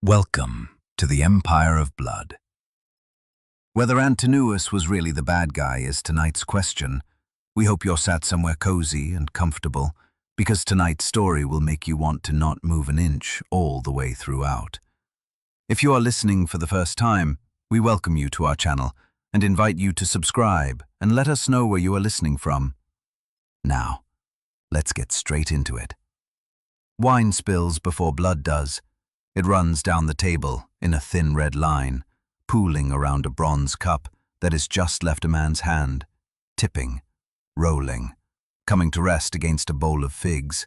Welcome to the Empire of Blood. Whether Antinous was really the bad guy is tonight's question. We hope you're sat somewhere cozy and comfortable, because tonight's story will make you want to not move an inch all the way throughout. If you are listening for the first time, we welcome you to our channel and invite you to subscribe and let us know where you are listening from. Now, let's get straight into it. Wine spills before blood does. It runs down the table in a thin red line, pooling around a bronze cup that has just left a man's hand, tipping, rolling, coming to rest against a bowl of figs.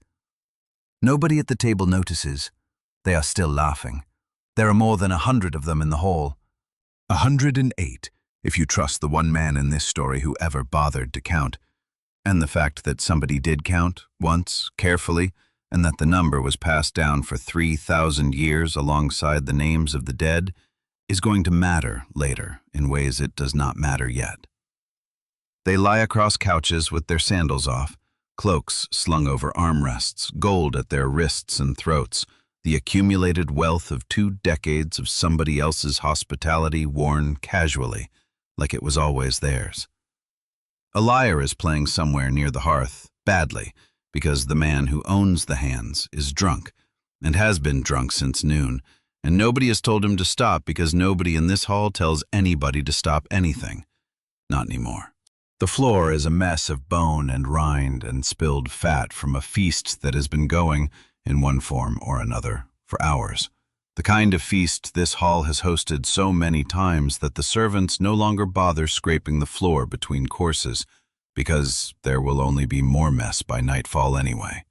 Nobody at the table notices. They are still laughing. There are more than 100 of them in the hall. 108, if you trust the one man in this story who ever bothered to count. And the fact that somebody did count, once, carefully, and that the number was passed down for 3,000 years alongside the names of the dead, is going to matter later in ways it does not matter yet. They lie across couches with their sandals off, cloaks slung over armrests, gold at their wrists and throats, the accumulated wealth of 2 decades of somebody else's hospitality worn casually, like it was always theirs. A lyre is playing somewhere near the hearth, badly, because the man who owns the hands is drunk, and has been drunk since noon, and nobody has told him to stop because nobody in this hall tells anybody to stop anything. Not anymore. The floor is a mess of bone and rind and spilled fat from a feast that has been going, in one form or another, for hours. The kind of feast this hall has hosted so many times that the servants no longer bother scraping the floor between courses, because there will only be more mess by nightfall anyway.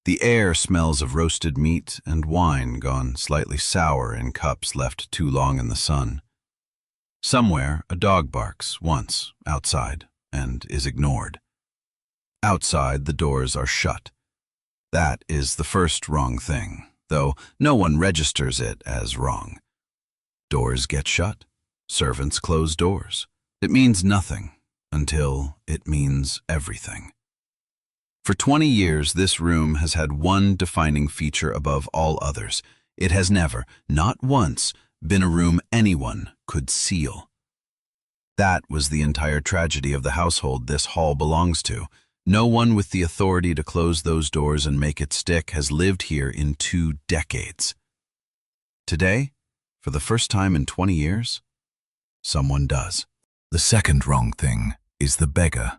The air smells of roasted meat and wine gone slightly sour in cups left too long in the sun. Somewhere a dog barks once outside and is ignored. Outside the doors are shut. That is the first wrong thing, though no one registers it as wrong. Doors get shut. Servants close doors. It means nothing until it means everything. For 20 years, this room has had one defining feature above all others. It has never, not once, been a room anyone could seal. That was the entire tragedy of the household this hall belongs to. No one with the authority to close those doors and make it stick has lived here in 2 decades. Today, for the first time in 20 years, someone does. The second wrong thing is the beggar.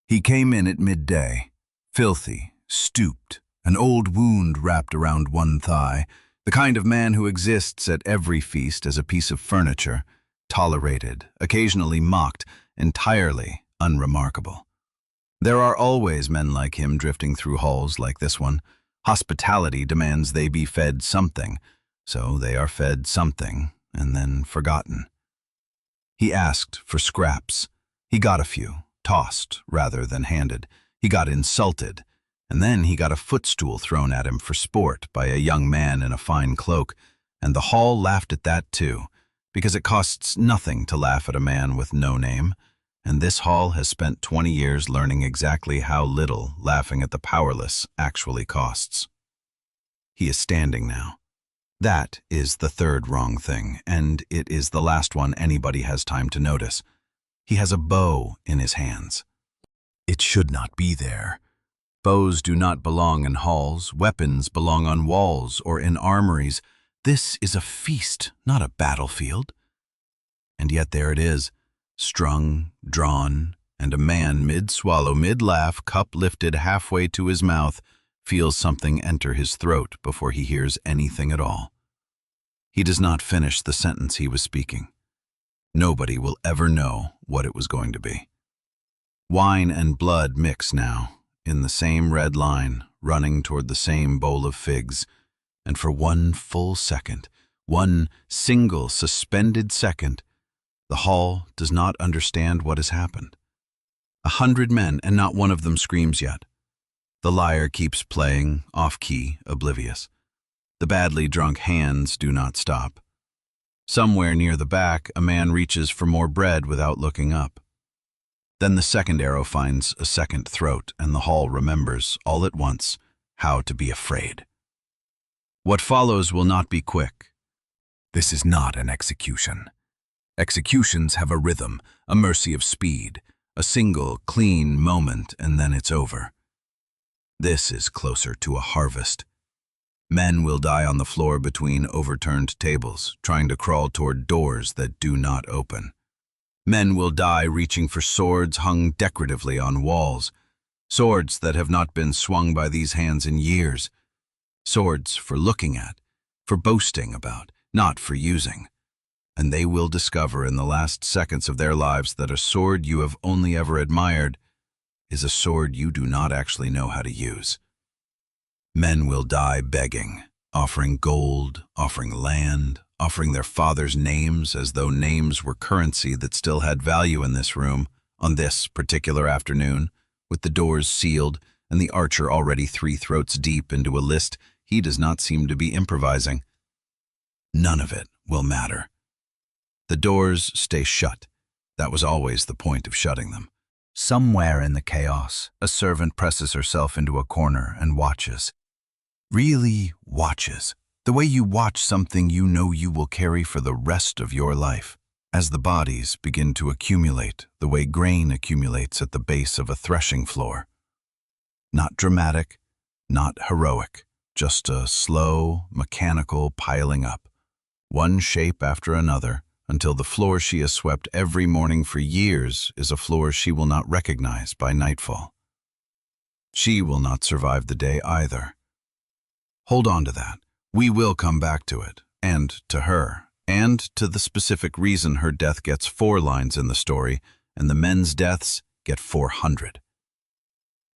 He came in at midday, filthy, stooped, an old wound wrapped around one thigh, the kind of man who exists at every feast as a piece of furniture, tolerated, occasionally mocked, entirely unremarkable. There are always men like him drifting through halls like this one. Hospitality demands they be fed something, so they are fed something and then forgotten. He asked for scraps. He got a few, tossed rather than handed. He got insulted, and then he got a footstool thrown at him for sport by a young man in a fine cloak, and the hall laughed at that too, because it costs nothing to laugh at a man with no name, and this hall has spent 20 years learning exactly how little laughing at the powerless actually costs. He is standing now. That is the third wrong thing, and it is the last one anybody has time to notice. He has a bow in his hands. It should not be there. Bows do not belong in halls. Weapons belong on walls or in armories. This is a feast, not a battlefield. And yet there it is, strung, drawn, and a man mid-swallow, mid-laugh, cup lifted halfway to his mouth, feels something enter his throat before he hears anything at all. He does not finish the sentence he was speaking. Nobody will ever know what it was going to be. Wine and blood mix now, in the same red line, running toward the same bowl of figs, and for one full second, one single suspended second, the hall does not understand what has happened. 100 men, and not one of them screams yet. The lyre keeps playing, off-key, oblivious. The badly drunk hands do not stop. Somewhere near the back, a man reaches for more bread without looking up. Then the second arrow finds a second throat, and the hall remembers, all at once, how to be afraid. What follows will not be quick. This is not an execution. Executions have a rhythm, a mercy of speed, a single, clean moment, and then it's over. This is closer to a harvest. Men will die on the floor between overturned tables, trying to crawl toward doors that do not open. Men will die reaching for swords hung decoratively on walls, swords that have not been swung by these hands in years, swords for looking at, for boasting about, not for using. And they will discover in the last seconds of their lives that a sword you have only ever admired is a sword you do not actually know how to use. Men will die begging, offering gold, offering land, offering their fathers' names as though names were currency that still had value in this room, on this particular afternoon, with the doors sealed and the archer already 3 throats deep into a list he does not seem to be improvising. None of it will matter. The doors stay shut. That was always the point of shutting them. Somewhere in the chaos, a servant presses herself into a corner and watches. Really watches. The way you watch something you know you will carry for the rest of your life. As the bodies begin to accumulate, the way grain accumulates at the base of a threshing floor. Not dramatic, not heroic, just a slow, mechanical piling up. One shape after another, until the floor she has swept every morning for years is a floor she will not recognize by nightfall. She will not survive the day either. Hold on to that. We will come back to it, and to her, and to the specific reason her death gets 4 lines in the story, and the men's deaths get 400.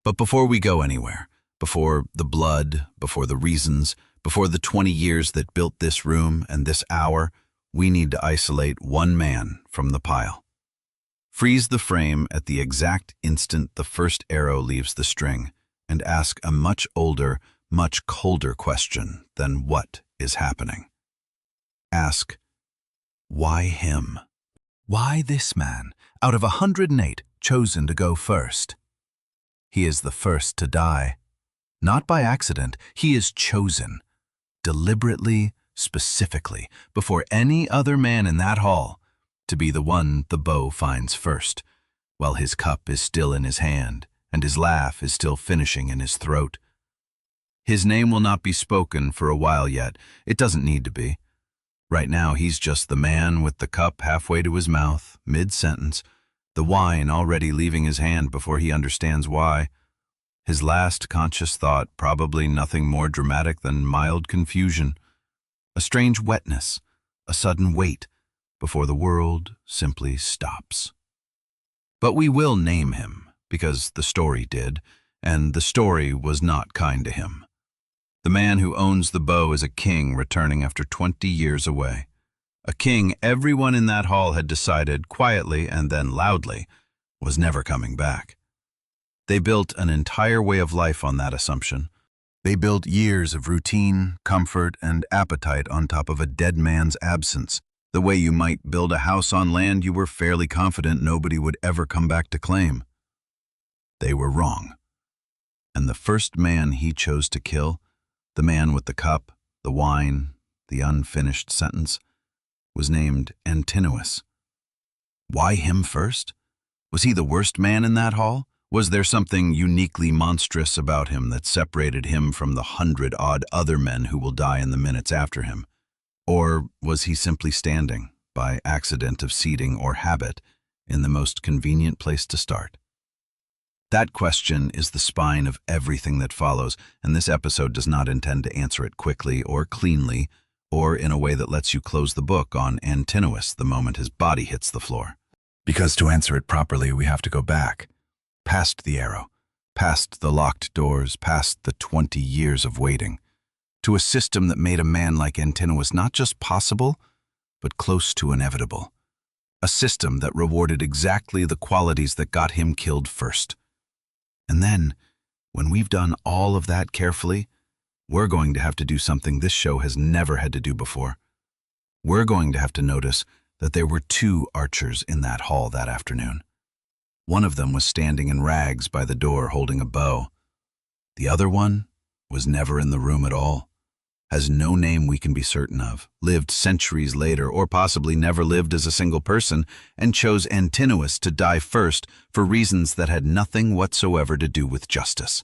But before we go anywhere, before the blood, before the reasons, before the 20 years that built this room and this hour, we need to isolate one man from the pile. Freeze the frame at the exact instant the first arrow leaves the string, and ask a much older, much colder question than what is happening. Ask, why him? Why this man, out of 108, chosen to go first? He is the first to die. Not by accident, he is chosen. Deliberately, specifically, before any other man in that hall, to be the one the bow finds first, while his cup is still in his hand and his laugh is still finishing in his throat. His name will not be spoken for a while yet. It doesn't need to be. Right now he's just the man with the cup halfway to his mouth, mid-sentence, the wine already leaving his hand before he understands why. His last conscious thought probably nothing more dramatic than mild confusion, a strange wetness, a sudden wait, before the world simply stops. But we will name him, because the story did, and the story was not kind to him. The man who owns the bow is a king returning after 20 years away. A king everyone in that hall had decided, quietly and then loudly, was never coming back. They built an entire way of life on that assumption. They built years of routine, comfort, and appetite on top of a dead man's absence, the way you might build a house on land you were fairly confident nobody would ever come back to claim. They were wrong. And the first man he chose to kill, the man with the cup, the wine, the unfinished sentence, was named Antinous. Why him first? Was he the worst man in that hall? Was there something uniquely monstrous about him that separated him from the 100-odd other men who will die in the minutes after him? Or was he simply standing, by accident of seating or habit, in the most convenient place to start? That question is the spine of everything that follows, and this episode does not intend to answer it quickly or cleanly, or in a way that lets you close the book on Antinous the moment his body hits the floor. Because to answer it properly, we have to go back, past the arrow, past the locked doors, past the 20 years of waiting, to a system that made a man like Antinous not just possible, but close to inevitable. A system that rewarded exactly the qualities that got him killed first. And then, when we've done all of that carefully, we're going to have to do something this show has never had to do before. We're going to have to notice that there were 2 archers in that hall that afternoon. One of them was standing in rags by the door holding a bow. The other one was never in the room at all. has no name we can be certain of, lived centuries later, or possibly never lived as a single person, and chose Antinous to die first for reasons that had nothing whatsoever to do with justice.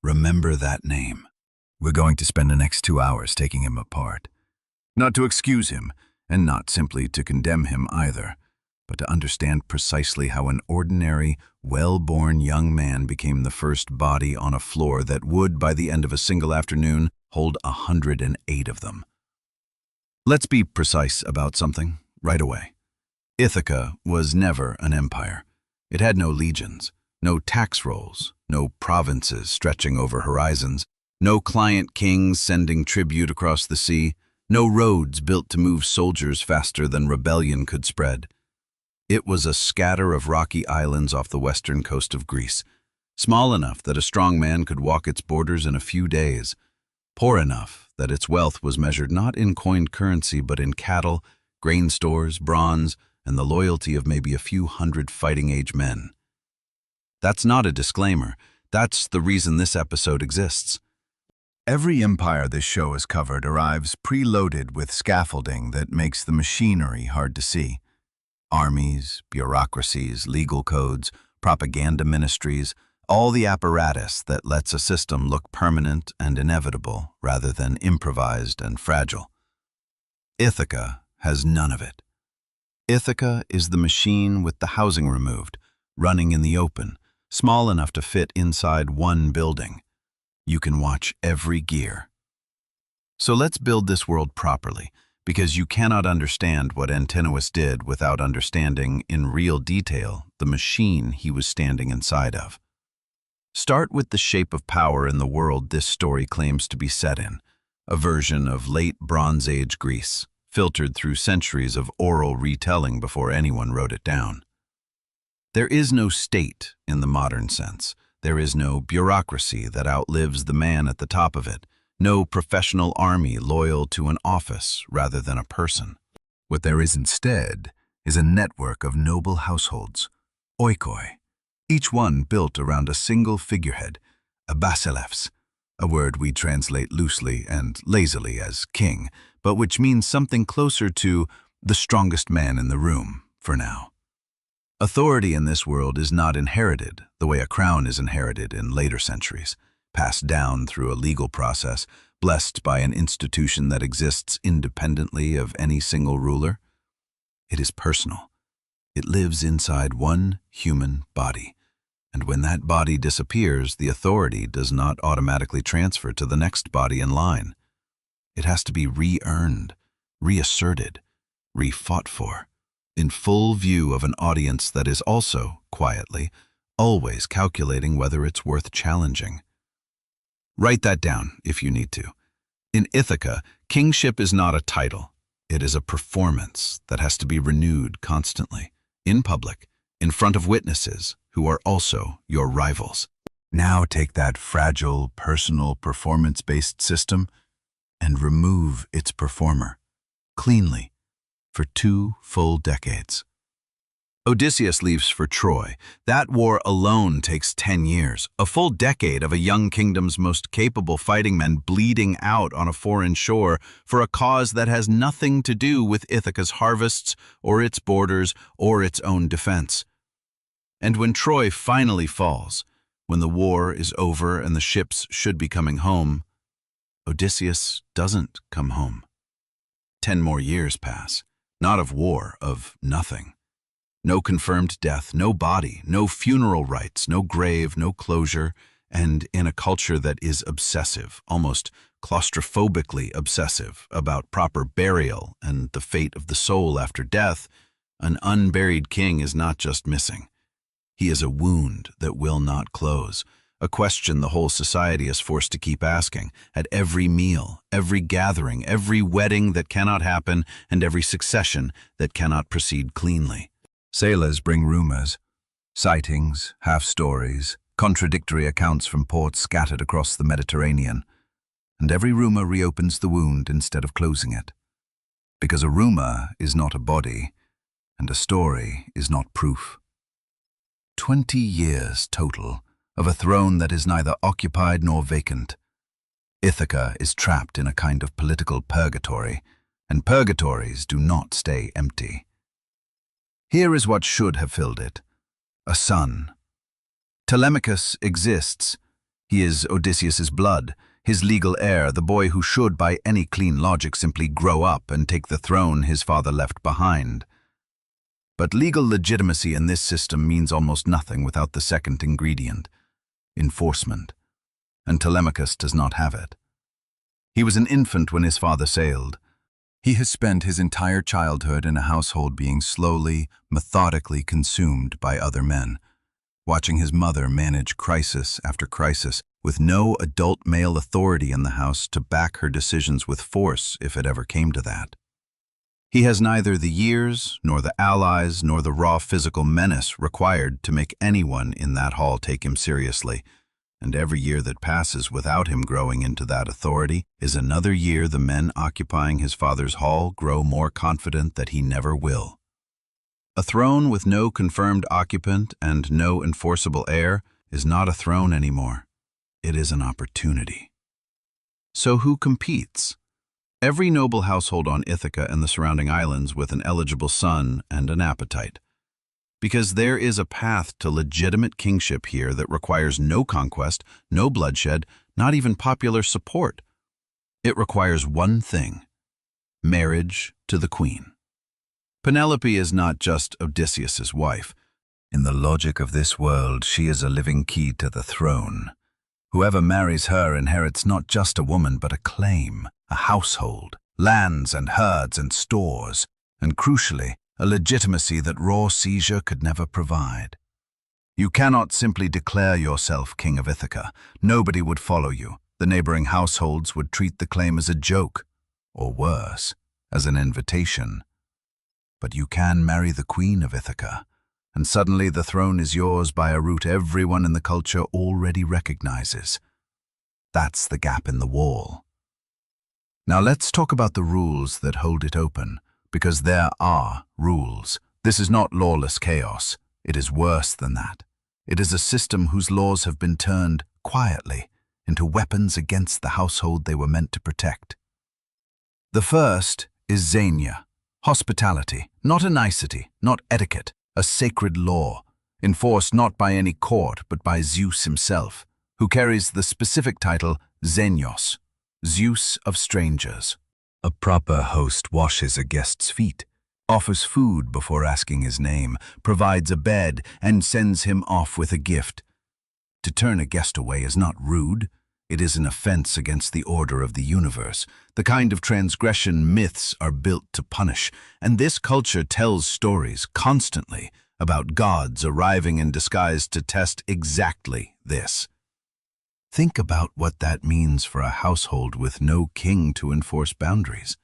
Remember that name. We're going to spend the next 2 hours taking him apart. Not to excuse him, and not simply to condemn him either, but to understand precisely how an ordinary, well-born young man became the first body on a floor that would, by the end of a single afternoon, hold 108 of them. Let's be precise about something right away. Ithaca was never an empire. It had no legions, no tax rolls, no provinces stretching over horizons, no client kings sending tribute across the sea, no roads built to move soldiers faster than rebellion could spread. It was a scatter of rocky islands off the western coast of Greece, small enough that a strong man could walk its borders in a few days, poor enough that its wealth was measured not in coined currency but in cattle, grain stores, bronze, and the loyalty of maybe a few hundred fighting-age men. That's not a disclaimer. That's the reason this episode exists. Every empire this show has covered arrives preloaded with scaffolding that makes the machinery hard to see. Armies, bureaucracies, legal codes, propaganda ministries, all the apparatus that lets a system look permanent and inevitable rather than improvised and fragile. Ithaca has none of it. Ithaca is the machine with the housing removed, running in the open, small enough to fit inside one building. You can watch every gear. So let's build this world properly, because you cannot understand what Antinous did without understanding in real detail the machine he was standing inside of. Start with the shape of power in the world this story claims to be set in, a version of late Bronze Age Greece, filtered through centuries of oral retelling before anyone wrote it down. There is no state in the modern sense. There is no bureaucracy that outlives the man at the top of it, no professional army loyal to an office rather than a person. What there is instead is a network of noble households, oikoi, each one built around a single figurehead, a basilephs, a word we translate loosely and lazily as king, but which means something closer to the strongest man in the room for now. Authority in this world is not inherited the way a crown is inherited in later centuries, passed down through a legal process, blessed by an institution that exists independently of any single ruler. It is personal. It lives inside one human body, and when that body disappears, the authority does not automatically transfer to the next body in line. It has to be re-earned, reasserted, re-fought for, in full view of an audience that is also, quietly, always calculating whether it's worth challenging. Write that down if you need to. In Ithaca, kingship is not a title. It is a performance that has to be renewed constantly, in public, in front of witnesses who are also your rivals. Now take that fragile, personal, performance-based system and remove its performer, cleanly, for 2 full decades. Odysseus leaves for Troy. That war alone takes 10 years, a full decade of a young kingdom's most capable fighting men bleeding out on a foreign shore for a cause that has nothing to do with Ithaca's harvests or its borders or its own defense. And when Troy finally falls, when the war is over and the ships should be coming home, Odysseus doesn't come home. 10 more years pass, not of war, of nothing. No confirmed death, no body, no funeral rites, no grave, no closure, and in a culture that is obsessive, almost claustrophobically obsessive, about proper burial and the fate of the soul after death, an unburied king is not just missing. He is a wound that will not close, a question the whole society is forced to keep asking, at every meal, every gathering, every wedding that cannot happen, and every succession that cannot proceed cleanly. Sailors bring rumors, sightings, half-stories, contradictory accounts from ports scattered across the Mediterranean, and every rumor reopens the wound instead of closing it. Because a rumor is not a body, and a story is not proof. 20 years total of a throne that is neither occupied nor vacant. Ithaca is trapped in a kind of political purgatory, and purgatories do not stay empty. Here is what should have filled it: a son. Telemachus exists. He is Odysseus's blood, his legal heir, the boy who should, by any clean logic, simply grow up and take the throne his father left behind. But legal legitimacy in this system means almost nothing without the second ingredient: enforcement. And Telemachus does not have it. He was an infant when his father sailed. He has spent his entire childhood in a household being slowly, methodically consumed by other men, watching his mother manage crisis after crisis, with no adult male authority in the house to back her decisions with force if it ever came to that. He has neither the years, nor the allies, nor the raw physical menace required to make anyone in that hall take him seriously, and every year that passes without him growing into that authority is another year the men occupying his father's hall grow more confident that he never will. A throne with no confirmed occupant and no enforceable heir is not a throne anymore. It is an opportunity. So who competes? Every noble household on Ithaca and the surrounding islands with an eligible son and an appetite. Because there is a path to legitimate kingship here that requires no conquest, no bloodshed, not even popular support. It requires one thing: marriage to the queen. Penelope is not just Odysseus's wife. In the logic of this world, she is a living key to the throne. Whoever marries her inherits not just a woman, but a claim, a household, lands and herds and stores, and crucially, a legitimacy that raw seizure could never provide. You cannot simply declare yourself king of Ithaca. Nobody would follow you. The neighboring households would treat the claim as a joke, or worse, as an invitation. But you can marry the queen of Ithaca, and suddenly the throne is yours by a route everyone in the culture already recognizes. That's the gap in the wall. Now let's talk about the rules that hold it open, because there are rules. This is not lawless chaos. It is worse than that. It is a system whose laws have been turned, quietly, into weapons against the household they were meant to protect. The first is Xenia, hospitality, not a nicety, not etiquette, a sacred law, enforced not by any court but by Zeus himself, who carries the specific title Xenios, Zeus of strangers. A proper host washes a guest's feet, offers food before asking his name, provides a bed, and sends him off with a gift. To turn a guest away is not rude. It is an offense against the order of the universe, the kind of transgression myths are built to punish, and this culture tells stories constantly about gods arriving in disguise to test exactly this. Think about what that means for a household with no king to enforce boundaries.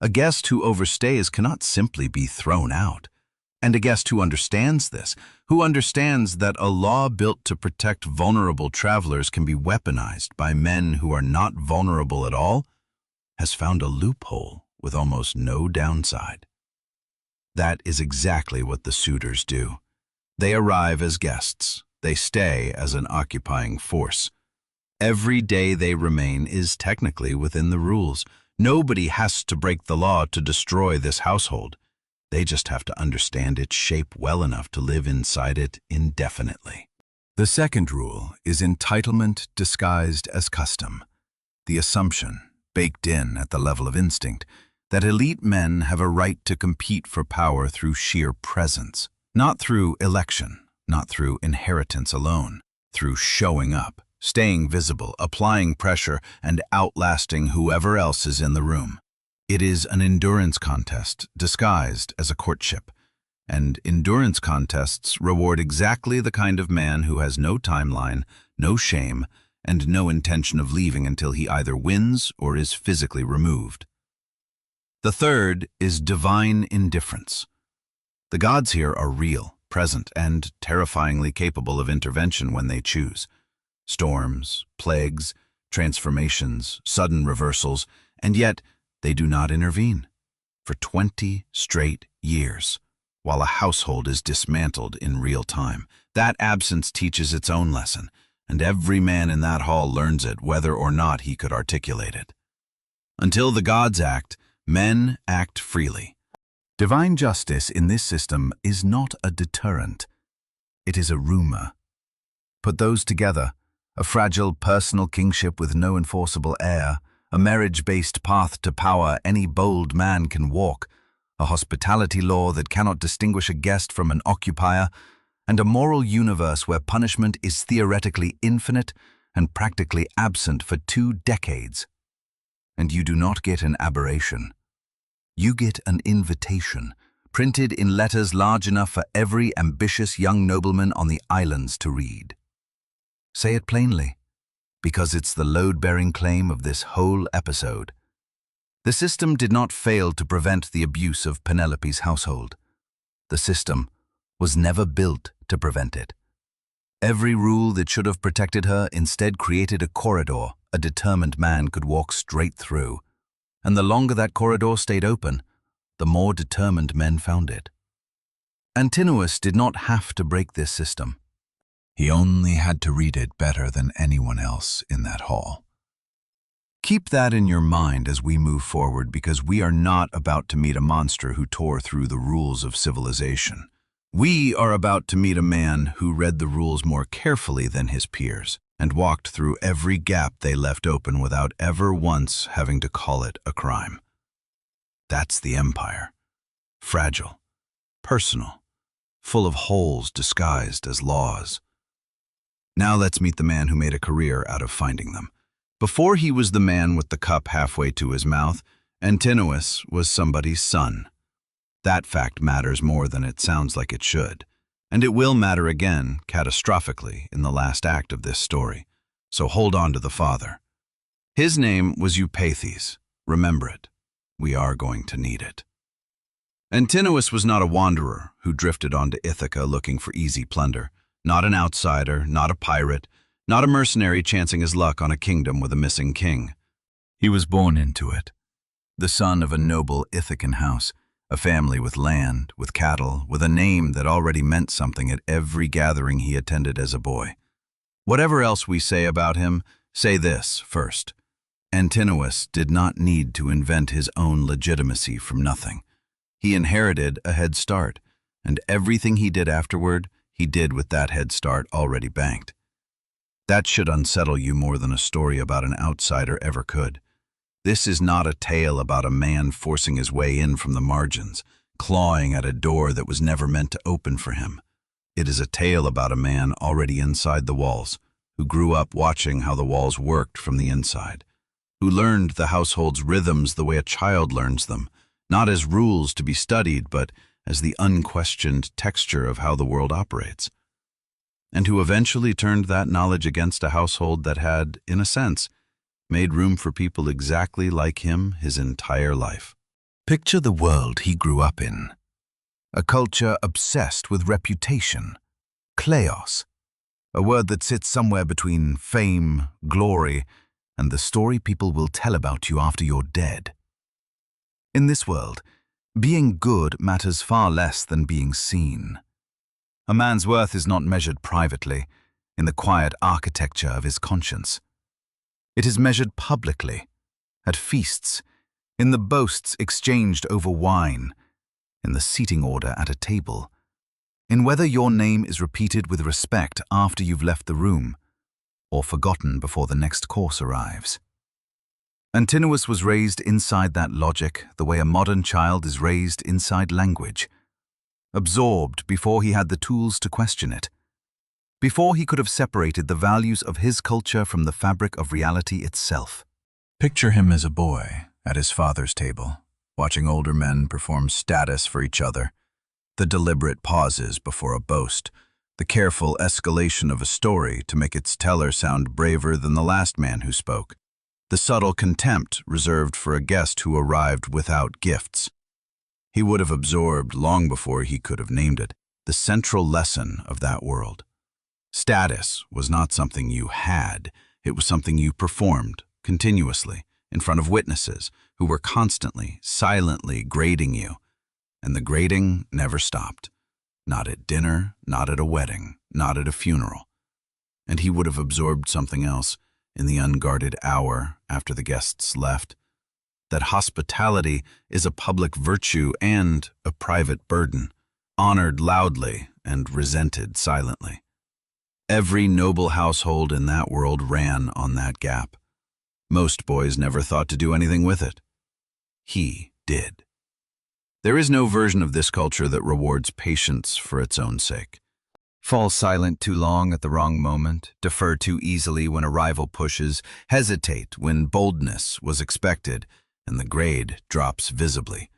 A guest who overstays cannot simply be thrown out. And a guest who understands this, who understands that a law built to protect vulnerable travelers can be weaponized by men who are not vulnerable at all, has found a loophole with almost no downside. That is exactly what the suitors do. They arrive as guests. They stay as an occupying force. Every day they remain is technically within the rules. Nobody has to break the law to destroy this household. They just have to understand its shape well enough to live inside it indefinitely. The second rule is entitlement disguised as custom. The assumption, baked in at the level of instinct, that elite men have a right to compete for power through sheer presence, not through election, not through inheritance alone, through showing up, staying visible, applying pressure, and outlasting whoever else is in the room. It is an endurance contest disguised as a courtship, and endurance contests reward exactly the kind of man who has no timeline, no shame, and no intention of leaving until he either wins or is physically removed. The third is divine indifference. The gods here are real, present, and terrifyingly capable of intervention when they choose. Storms, plagues, transformations, sudden reversals, and yet they do not intervene. For 20 straight years, while a household is dismantled in real time. That absence teaches its own lesson, and every man in that hall learns it, whether or not he could articulate it. Until the gods act, men act freely. Divine justice in this system is not a deterrent. It is a rumor. Put those together, a fragile personal kingship with no enforceable heir, a marriage-based path to power any bold man can walk, a hospitality law that cannot distinguish a guest from an occupier, and a moral universe where punishment is theoretically infinite and practically absent for 2 decades. And you do not get an aberration. You get an invitation, printed in letters large enough for every ambitious young nobleman on the islands to read. Say it plainly, because it's the load-bearing claim of this whole episode. The system did not fail to prevent the abuse of Penelope's household. The system was never built to prevent it. Every rule that should have protected her instead created a corridor a determined man could walk straight through. And the longer that corridor stayed open, the more determined men found it. Antinous did not have to break this system. He only had to read it better than anyone else in that hall. Keep that in your mind as we move forward, because we are not about to meet a monster who tore through the rules of civilization. We are about to meet a man who read the rules more carefully than his peers and walked through every gap they left open without ever once having to call it a crime. That's the empire. Fragile, personal, full of holes disguised as laws. Now let's meet the man who made a career out of finding them. Before he was the man with the cup halfway to his mouth, Antinous was somebody's son. That fact matters more than it sounds like it should, and it will matter again, catastrophically, in the last act of this story. So hold on to the father. His name was Weaponizing. Remember it. We are going to need it. Antinous was not a wanderer who drifted onto Ithaca looking for easy plunder. Not an outsider, not a pirate, not a mercenary chancing his luck on a kingdom with a missing king. He was born into it. The son of a noble Ithacan house, a family with land, with cattle, with a name that already meant something at every gathering he attended as a boy. Whatever else we say about him, say this first. Antinous did not need to invent his own legitimacy from nothing. He inherited a head start, and everything he did afterward, he did with that head start already banked. That should unsettle you more than a story about an outsider ever could. This is not a tale about a man forcing his way in from the margins, clawing at a door that was never meant to open for him. It is a tale about a man already inside the walls, who grew up watching how the walls worked from the inside, who learned the household's rhythms the way a child learns them, not as rules to be studied, but as the unquestioned texture of how the world operates, and who eventually turned that knowledge against a household that had, in a sense, made room for people exactly like him his entire life. Picture the world he grew up in. A culture obsessed with reputation, kleos, a word that sits somewhere between fame, glory, and the story people will tell about you after you're dead. In this world, being good matters far less than being seen. A man's worth is not measured privately, in the quiet architecture of his conscience. It is measured publicly, at feasts, in the boasts exchanged over wine, in the seating order at a table, in whether your name is repeated with respect after you've left the room, or forgotten before the next course arrives. Antinous was raised inside that logic the way a modern child is raised inside language, absorbed before he had the tools to question it, before he could have separated the values of his culture from the fabric of reality itself. Picture him as a boy at his father's table, watching older men perform status for each other, the deliberate pauses before a boast, the careful escalation of a story to make its teller sound braver than the last man who spoke, the subtle contempt reserved for a guest who arrived without gifts. He would have absorbed, long before he could have named it, the central lesson of that world. Status was not something you had, it was something you performed, continuously, in front of witnesses who were constantly, silently grading you. And the grading never stopped. Not at dinner, not at a wedding, not at a funeral. and he would have absorbed something else in the unguarded hour after the guests left. That hospitality is a public virtue and a private burden, honored loudly and resented silently. Every noble household in that world ran on that gap. Most boys never thought to do anything with it. He did. There is no version of this culture that rewards patience for its own sake. Fall silent too long at the wrong moment, defer too easily when a rival pushes, hesitate when boldness was expected, and the grade drops visibly,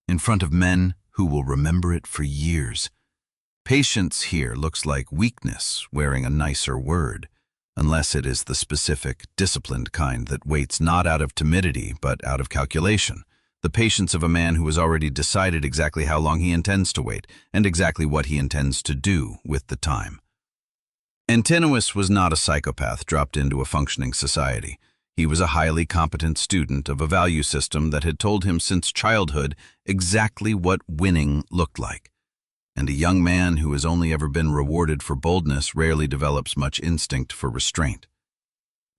in front of men who will remember it for years. Patience here looks like weakness wearing a nicer word, unless it is the specific, disciplined kind that waits not out of timidity but out of calculation. The patience of a man who has already decided exactly how long he intends to wait and exactly what he intends to do with the time. Antinous was not a psychopath dropped into a functioning society. He was a highly competent student of a value system that had told him since childhood exactly what winning looked like. And a young man who has only ever been rewarded for boldness rarely develops much instinct for restraint.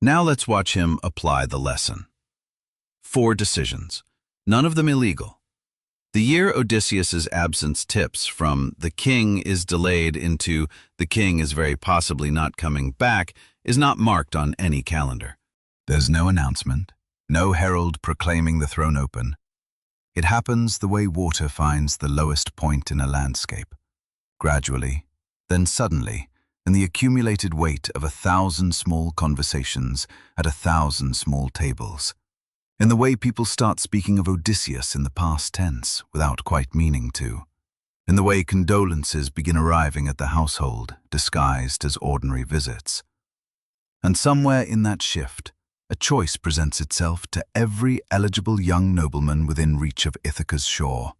Now let's watch him apply the lesson. 4 decisions. None of them illegal. The year Odysseus's absence tips from "the king is delayed" into "the king is very possibly not coming back" is not marked on any calendar. There's no announcement, no herald proclaiming the throne open. It happens the way water finds the lowest point in a landscape. Gradually, then suddenly, in the accumulated weight of 1,000 small conversations at 1,000 small tables. In the way people start speaking of Odysseus in the past tense without quite meaning to. In the way condolences begin arriving at the household, disguised as ordinary visits. And somewhere in that shift, a choice presents itself to every eligible young nobleman within reach of Ithaca's shore.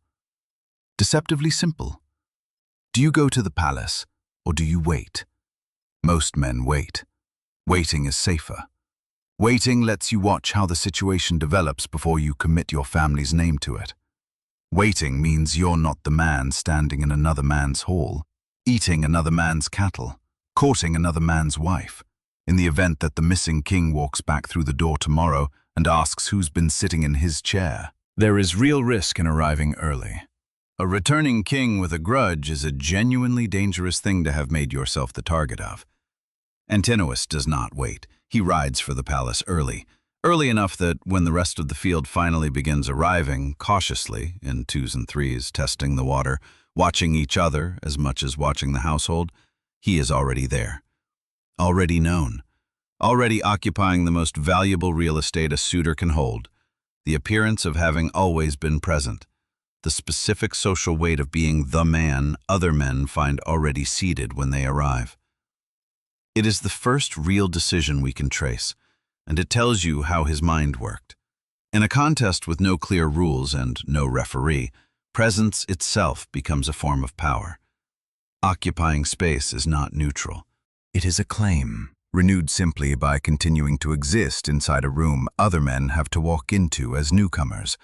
Deceptively simple. Do you go to the palace, or do you wait? Most men wait. Waiting is safer. Waiting lets you watch how the situation develops before you commit your family's name to it. Waiting means you're not the man standing in another man's hall, eating another man's cattle, courting another man's wife, in the event that the missing king walks back through the door tomorrow and asks who's been sitting in his chair. There is real risk in arriving early. A returning king with a grudge is a genuinely dangerous thing to have made yourself the target of. Antinous does not wait. He rides for the palace early enough that when the rest of the field finally begins arriving, cautiously, in 2s and 3s, testing the water, watching each other as much as watching the household, he is already there. Already known. Already occupying the most valuable real estate a suitor can hold. The appearance of having always been present. The specific social weight of being the man other men find already seated when they arrive. It is the first real decision we can trace, and it tells you how his mind worked. In a contest with no clear rules and no referee, presence itself becomes a form of power. Occupying space is not neutral. It is a claim, renewed simply by continuing to exist inside a room other men have to walk into as newcomers.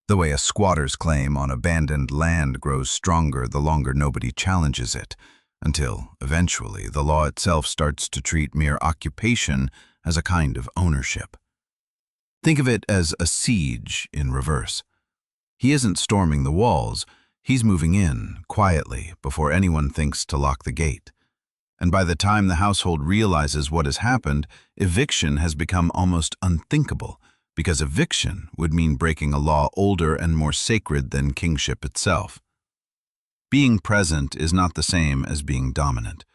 The way a squatter's claim on abandoned land grows stronger the longer nobody challenges it, until, eventually, the law itself starts to treat mere occupation as a kind of ownership. Think of it as a siege in reverse. He isn't storming the walls, he's moving in, quietly, before anyone thinks to lock the gate. And by the time the household realizes what has happened, eviction has become almost unthinkable, because eviction would mean breaking a law older and more sacred than kingship itself. Being present is not the same as being dominant.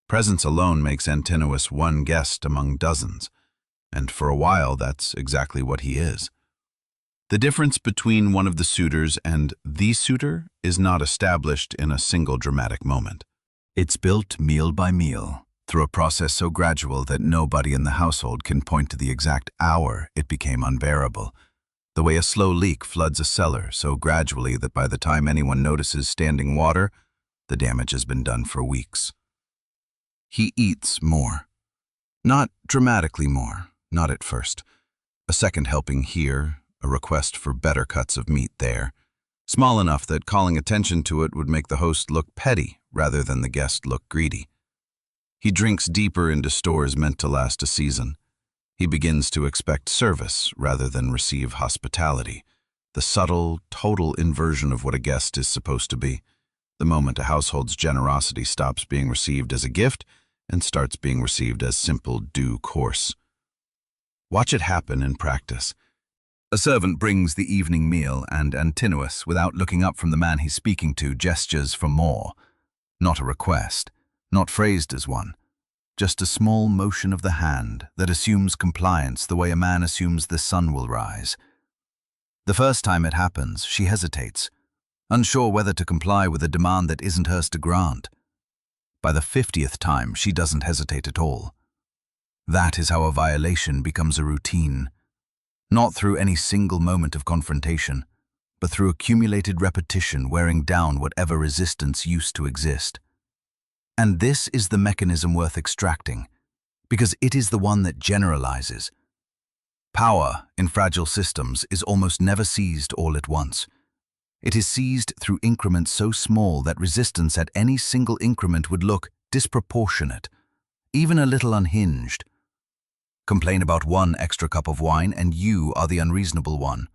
Presence alone makes Antinous one guest among dozens, and for a while that's exactly what he is. The difference between one of the suitors and the suitor is not established in a single dramatic moment. It's built meal by meal, through a process so gradual that nobody in the household can point to the exact hour it became unbearable. The way a slow leak floods a cellar so gradually that by the time anyone notices standing water, the damage has been done for weeks. He eats more. Not dramatically more, not at first. A second helping here, a request for better cuts of meat there. Small enough that calling attention to it would make the host look petty rather than the guest look greedy. He drinks deeper into stores meant to last a season. He begins to expect service rather than receive hospitality, the subtle, total inversion of what a guest is supposed to be. The moment a household's generosity stops being received as a gift and starts being received as simple due course. Watch it happen in practice. A servant brings the evening meal, and Antinous, without looking up from the man he's speaking to, gestures for more. Not a request, not phrased as one. Just a small motion of the hand that assumes compliance the way a man assumes the sun will rise. The first time it happens, she hesitates, unsure whether to comply with a demand that isn't hers to grant. By the 50th time, she doesn't hesitate at all. That is how a violation becomes a routine. Not through any single moment of confrontation, but through accumulated repetition wearing down whatever resistance used to exist. And this is the mechanism worth extracting, because it is the one that generalizes. Power in fragile systems is almost never seized all at once. It is seized through increments so small that resistance at any single increment would look disproportionate, even a little unhinged. Complain about one extra cup of wine and you are the unreasonable one.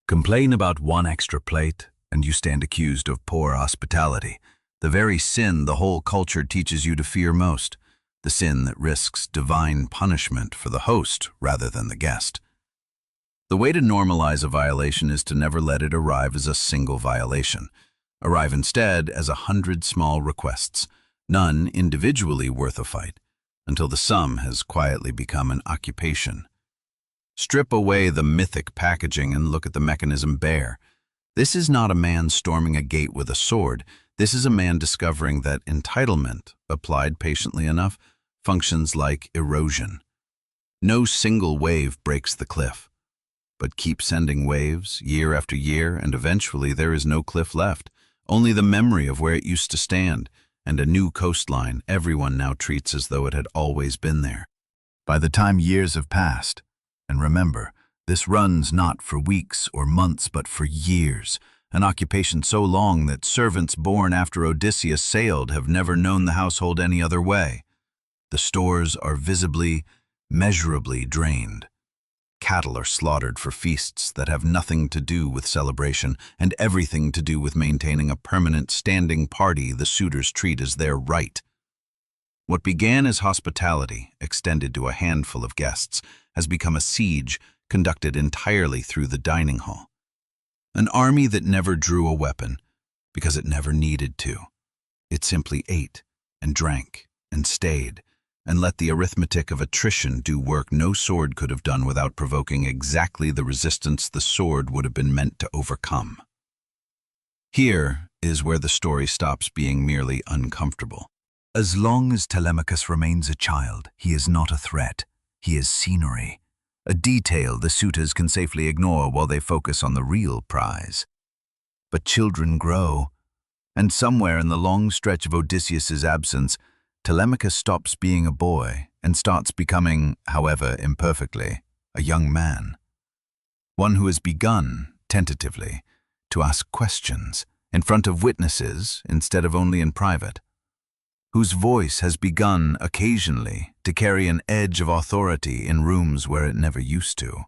Complain about one extra plate and you stand accused of poor hospitality, the very sin the whole culture teaches you to fear most, the sin that risks divine punishment for the host rather than the guest. The way to normalize a violation is to never let it arrive as a single violation. Arrive instead as 100 small requests, none individually worth a fight, until the sum has quietly become an occupation. Strip away the mythic packaging and look at the mechanism bare. This is not a man storming a gate with a sword. This is a man discovering that entitlement, applied patiently enough, functions like erosion. No single wave breaks the cliff, but keep sending waves year after year, and eventually there is no cliff left, only the memory of where it used to stand, and a new coastline everyone now treats as though it had always been there. By the time years have passed, and remember, this runs not for weeks or months but for years, an occupation so long that servants born after Odysseus sailed have never known the household any other way. The stores are visibly, measurably drained. Cattle are slaughtered for feasts that have nothing to do with celebration and everything to do with maintaining a permanent standing party the suitors treat as their right. What began as hospitality, extended to a handful of guests, has become a siege conducted entirely through the dining hall. An army that never drew a weapon because it never needed to. It simply ate and drank and stayed, and let the arithmetic of attrition do work no sword could have done without provoking exactly the resistance the sword would have been meant to overcome. Here is where the story stops being merely uncomfortable. As long as Telemachus remains a child, he is not a threat. He is scenery, a detail the suitors can safely ignore while they focus on the real prize. But children grow, and somewhere in the long stretch of Odysseus's absence, Telemachus stops being a boy and starts becoming, however imperfectly, a young man. One who has begun, tentatively, to ask questions in front of witnesses instead of only in private. Whose voice has begun, occasionally, to carry an edge of authority in rooms where it never used to.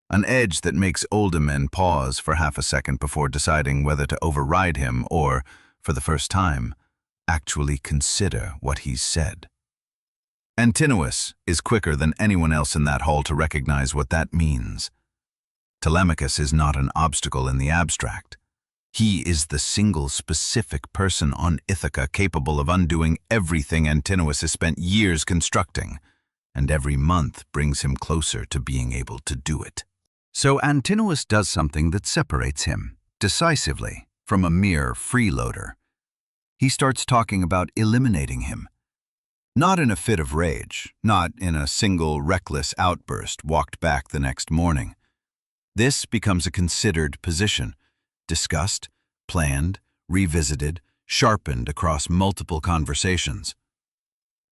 An edge that makes older men pause for half a second before deciding whether to override him or, for the first time, actually consider what he's said. Antinous is quicker than anyone else in that hall to recognize what that means. Telemachus is not an obstacle in the abstract. He is the single specific person on Ithaca capable of undoing everything Antinous has spent years constructing, and every month brings him closer to being able to do it. So Antinous does something that separates him, decisively, from a mere freeloader. He starts talking about eliminating him. Not in a fit of rage, not in a single reckless outburst walked back the next morning. This becomes a considered position, discussed, planned, revisited, sharpened across multiple conversations.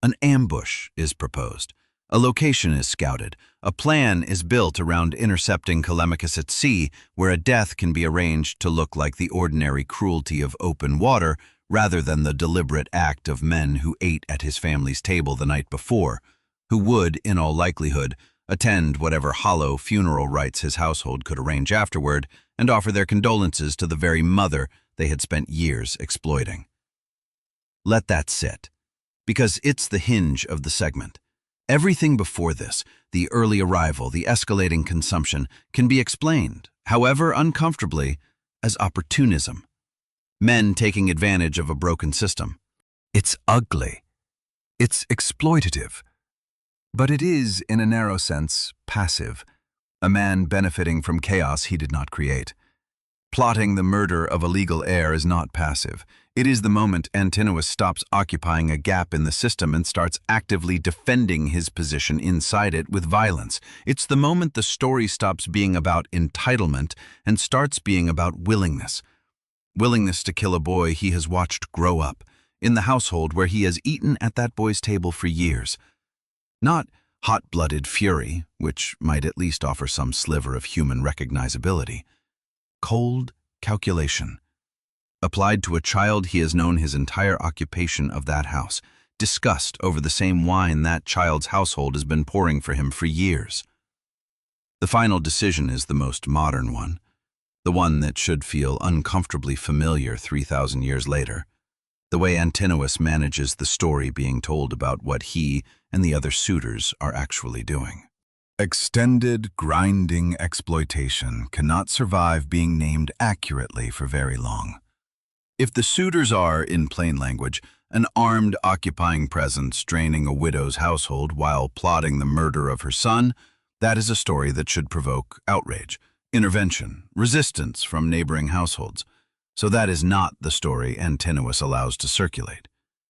An ambush is proposed, a location is scouted, a plan is built around intercepting Telemachus at sea, where a death can be arranged to look like the ordinary cruelty of open water rather than the deliberate act of men who ate at his family's table the night before, who would, in all likelihood, attend whatever hollow funeral rites his household could arrange afterward and offer their condolences to the very mother they had spent years exploiting. Let that sit, because it's the hinge of the segment. Everything before this, the early arrival, the escalating consumption, can be explained, however uncomfortably, as opportunism. Men taking advantage of a broken system. It's ugly. It's exploitative. But it is, in a narrow sense, passive. A man benefiting from chaos he did not create. Plotting the murder of a legal heir is not passive. It is the moment Antinous stops occupying a gap in the system and starts actively defending his position inside it with violence. It's the moment the story stops being about entitlement and starts being about willingness. Willingness to kill a boy he has watched grow up, in the household where he has eaten at that boy's table for years. Not hot-blooded fury, which might at least offer some sliver of human recognizability. Cold calculation. Applied to a child he has known his entire occupation of that house, disgust over the same wine that child's household has been pouring for him for years. The final decision is the most modern one, the one that should feel uncomfortably familiar 3,000 years later. The way Antinous manages the story being told about what he and the other suitors are actually doing. Extended, grinding exploitation cannot survive being named accurately for very long. If the suitors are, in plain language, an armed, occupying presence draining a widow's household while plotting the murder of her son, that is a story that should provoke outrage, intervention, resistance from neighboring households. So that is not the story Antinous allows to circulate.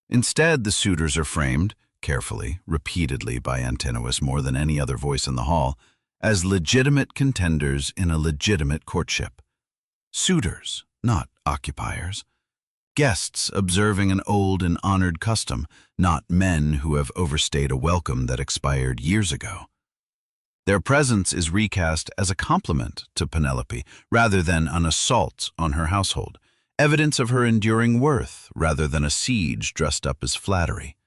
Instead, the suitors are framed, carefully, repeatedly by Antinous more than any other voice in the hall, as legitimate contenders in a legitimate courtship. Suitors, not occupiers. Guests observing an old and honored custom, not men who have overstayed a welcome that expired years ago. Their presence is recast as a compliment to Penelope rather than an assault on her household, evidence of her enduring worth rather than a siege dressed up as flattery.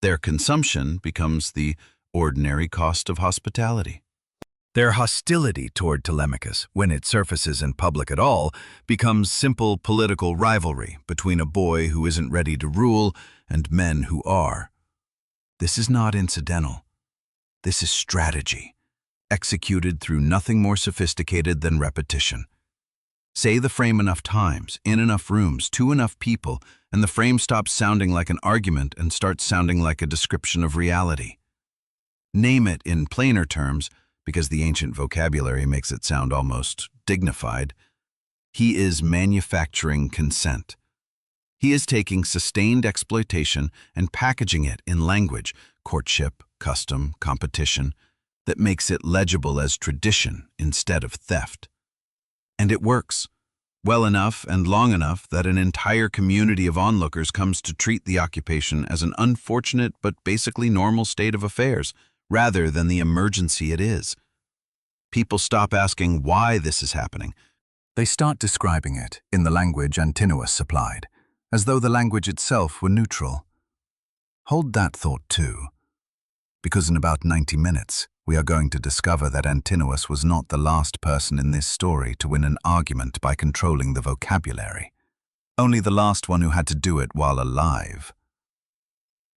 Their consumption becomes the ordinary cost of hospitality. Their hostility toward Telemachus, when it surfaces in public at all, becomes simple political rivalry between a boy who isn't ready to rule and men who are. This is not incidental. This is strategy, executed through nothing more sophisticated than repetition. Say the frame enough times, in enough rooms, to enough people, and the frame stops sounding like an argument and starts sounding like a description of reality. Name it in plainer terms, because the ancient vocabulary makes it sound almost dignified. He is manufacturing consent. He is taking sustained exploitation and packaging it in language, courtship, custom, competition, that makes it legible as tradition instead of theft. And it works, well enough and long enough that an entire community of onlookers comes to treat the occupation as an unfortunate but basically normal state of affairs, rather than the emergency it is. People stop asking why this is happening. They start describing it in the language Antinous supplied, as though the language itself were neutral. Hold that thought too, because in about 90 minutes, we are going to discover that Antinous was not the last person in this story to win an argument by controlling the vocabulary. Only the last one who had to do it while alive.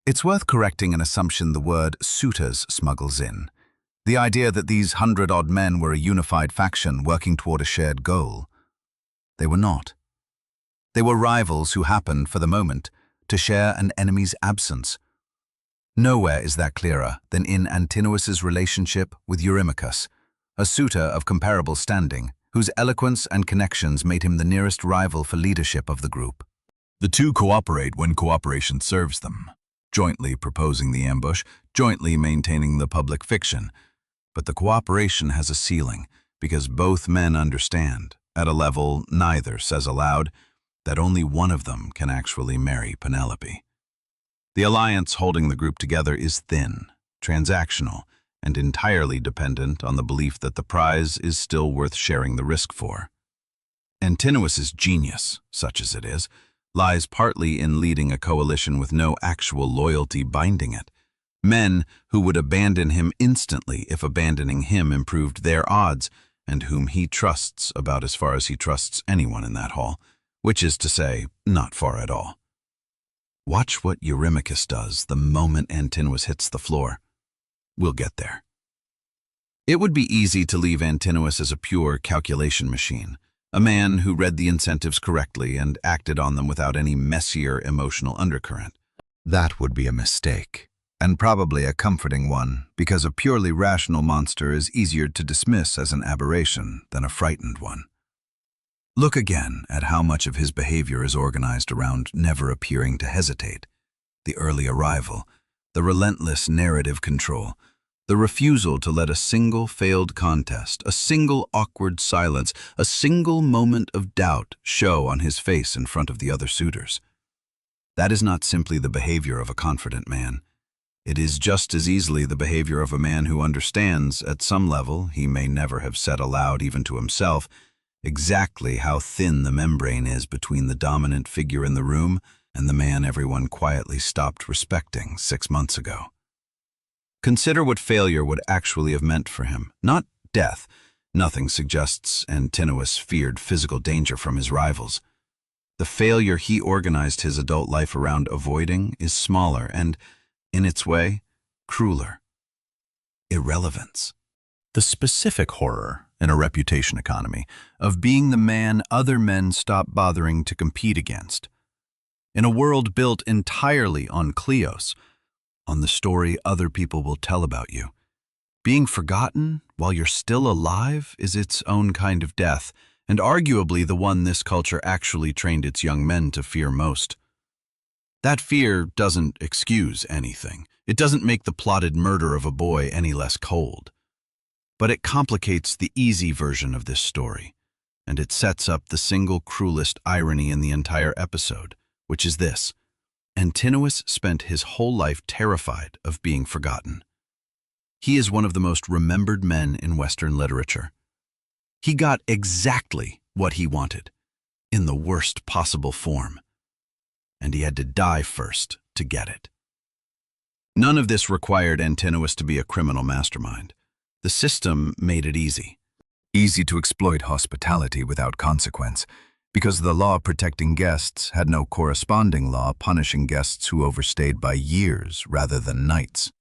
It's worth correcting an assumption the word suitors smuggles in. The idea that these 100-odd men were a unified faction working toward a shared goal. They were not. They were rivals who happened, for the moment, to share an enemy's absence. Nowhere is that clearer than in Antinous's relationship with Eurymachus, a suitor of comparable standing, whose eloquence and connections made him the nearest rival for leadership of the group. The two cooperate when cooperation serves them, jointly proposing the ambush, jointly maintaining the public fiction. But the cooperation has a ceiling, because both men understand, at a level neither says aloud, that only one of them can actually marry Penelope. The alliance holding the group together is thin, transactional, and entirely dependent on the belief that the prize is still worth sharing the risk for. Antinous's genius, such as it is, lies partly in leading a coalition with no actual loyalty binding it. Men who would abandon him instantly if abandoning him improved their odds, and whom he trusts about as far as he trusts anyone in that hall, which is to say, not far at all. Watch what Eurymachus does the moment Antinous hits the floor. We'll get there. It would be easy to leave Antinous as a pure calculation machine, a man who read the incentives correctly and acted on them without any messier emotional undercurrent. That would be a mistake, and probably a comforting one, because a purely rational monster is easier to dismiss as an aberration than a frightened one. Look again at how much of his behavior is organized around never appearing to hesitate, the early arrival, the relentless narrative control, the refusal to let a single failed contest, a single awkward silence, a single moment of doubt show on his face in front of the other suitors. That is not simply the behavior of a confident man. It is just as easily the behavior of a man who understands, at some level he may never have said aloud even to himself, exactly how thin the membrane is between the dominant figure in the room and the man everyone quietly stopped respecting 6 months ago. Consider what failure would actually have meant for him, not death. Nothing suggests Antinous feared physical danger from his rivals. The failure he organized his adult life around avoiding is smaller and, in its way, crueler. Irrelevance. The specific horror, in a reputation economy, of being the man other men stop bothering to compete against. In a world built entirely on kleos, on the story other people will tell about you, being forgotten while you're still alive is its own kind of death, and arguably the one this culture actually trained its young men to fear most. That fear doesn't excuse anything. It doesn't make the plotted murder of a boy any less cold. But it complicates the easy version of this story, and it sets up the single cruelest irony in the entire episode, which is this. Antinous spent his whole life terrified of being forgotten. He is one of the most remembered men in Western literature. He got exactly what he wanted, in the worst possible form, and he had to die first to get it. None of this required Antinous to be a criminal mastermind. The system made it easy. Easy to exploit hospitality without consequence, because the law protecting guests had no corresponding law punishing guests who overstayed by years rather than nights.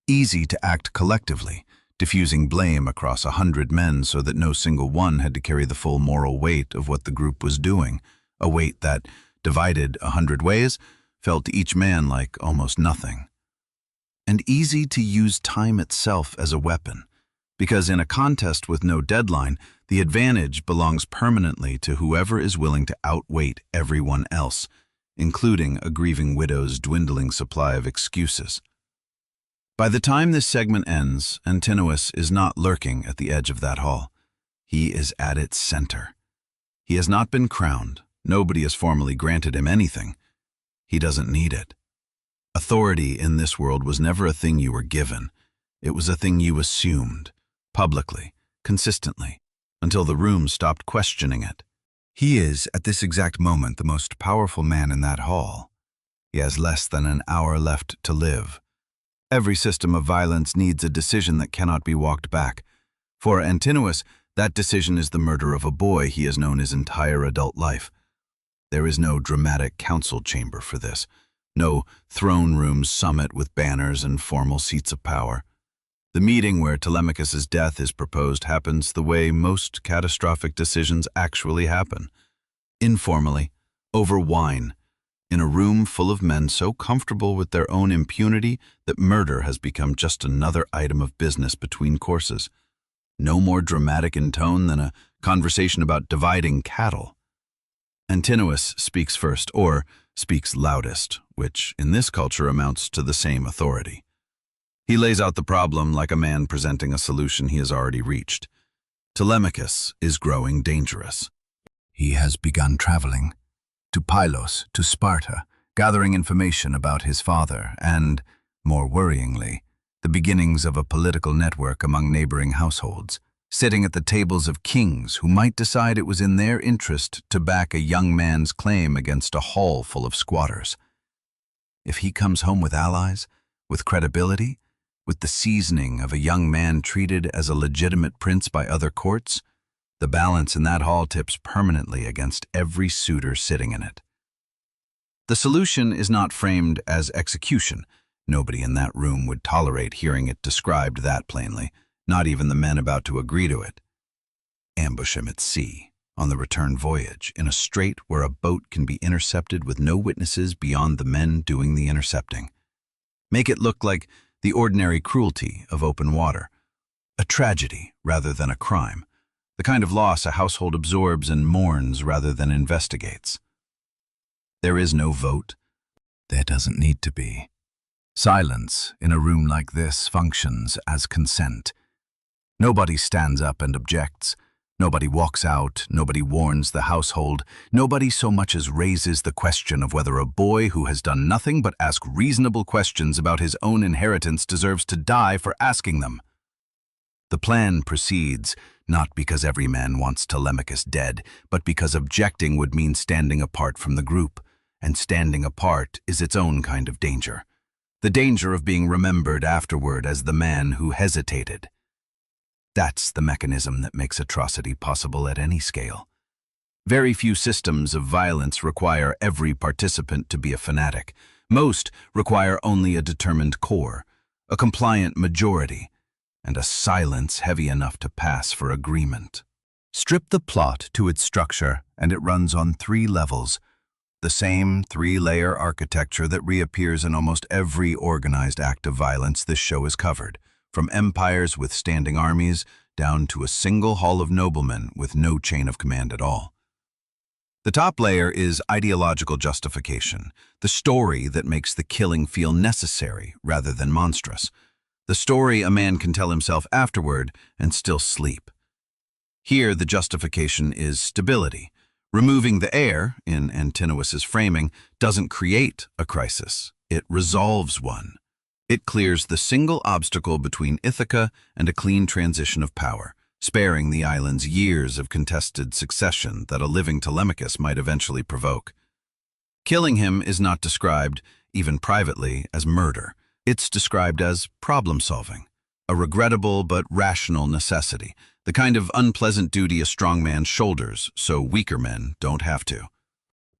Easy to act collectively, diffusing blame across 100 men so that no single one had to carry the full moral weight of what the group was doing, a weight that, divided 100 ways, felt to each man like almost nothing. And easy to use time itself as a weapon, because in a contest with no deadline, the advantage belongs permanently to whoever is willing to outweight everyone else, including a grieving widow's dwindling supply of excuses. By the time this segment ends, Antinous is not lurking at the edge of that hall. He is at its center. He has not been crowned. Nobody has formally granted him anything. He doesn't need it. Authority in this world was never a thing you were given. It was a thing you assumed, publicly, consistently, until the room stopped questioning it. He is, at this exact moment, the most powerful man in that hall. He has less than an hour left to live. Every system of violence needs a decision that cannot be walked back. For Antinous, that decision is the murder of a boy he has known his entire adult life. There is no dramatic council chamber for this. No throne room summit with banners and formal seats of power. The meeting where Telemachus's death is proposed happens the way most catastrophic decisions actually happen. Informally, over wine, in a room full of men so comfortable with their own impunity that murder has become just another item of business between courses. No more dramatic in tone than a conversation about dividing cattle. Antinous speaks first, or speaks loudest, which in this culture amounts to the same authority. He lays out the problem like a man presenting a solution he has already reached. Telemachus is growing dangerous. He has begun traveling to Pylos, to Sparta, gathering information about his father and, more worryingly, the beginnings of a political network among neighboring households. sitting at the tables of kings who might decide it was in their interest to back a young man's claim against a hall full of squatters. If he comes home with allies, with credibility, with the seasoning of a young man treated as a legitimate prince by other courts, the balance in that hall tips permanently against every suitor sitting in it. The solution is not framed as execution. Nobody in that room would tolerate hearing it described that plainly, not even the men about to agree to it. Ambush him at sea, on the return voyage, in a strait where a boat can be intercepted with no witnesses beyond the men doing the intercepting. Make it look like the ordinary cruelty of open water, a tragedy rather than a crime, the kind of loss a household absorbs and mourns rather than investigates. There is no vote. There doesn't need to be. Silence in a room like this functions as consent. Nobody stands up and objects. Nobody walks out. Nobody warns the household. Nobody so much as raises the question of whether a boy who has done nothing but ask reasonable questions about his own inheritance deserves to die for asking them. The plan proceeds not because every man wants Telemachus dead, but because objecting would mean standing apart from the group, and standing apart is its own kind of danger. The danger of being remembered afterward as the man who hesitated. That's the mechanism that makes atrocity possible at any scale. Very few systems of violence require every participant to be a fanatic. Most require only a determined core, a compliant majority, and a silence heavy enough to pass for agreement. Strip the plot to its structure, and it runs on 3 levels. The same 3-layer architecture that reappears in almost every organized act of violence this show has covered, from empires with standing armies down to a single hall of noblemen with no chain of command at all. The top layer is ideological justification, the story that makes the killing feel necessary rather than monstrous, the story a man can tell himself afterward and still sleep. Here the justification is stability. Removing the heir, in Antinous's framing, doesn't create a crisis, it resolves one. It clears the single obstacle between Ithaca and a clean transition of power, sparing the island's years of contested succession that a living Telemachus might eventually provoke. Killing him is not described, even privately, as murder. It's described as problem-solving, a regrettable but rational necessity, the kind of unpleasant duty a strong man shoulders so weaker men don't have to.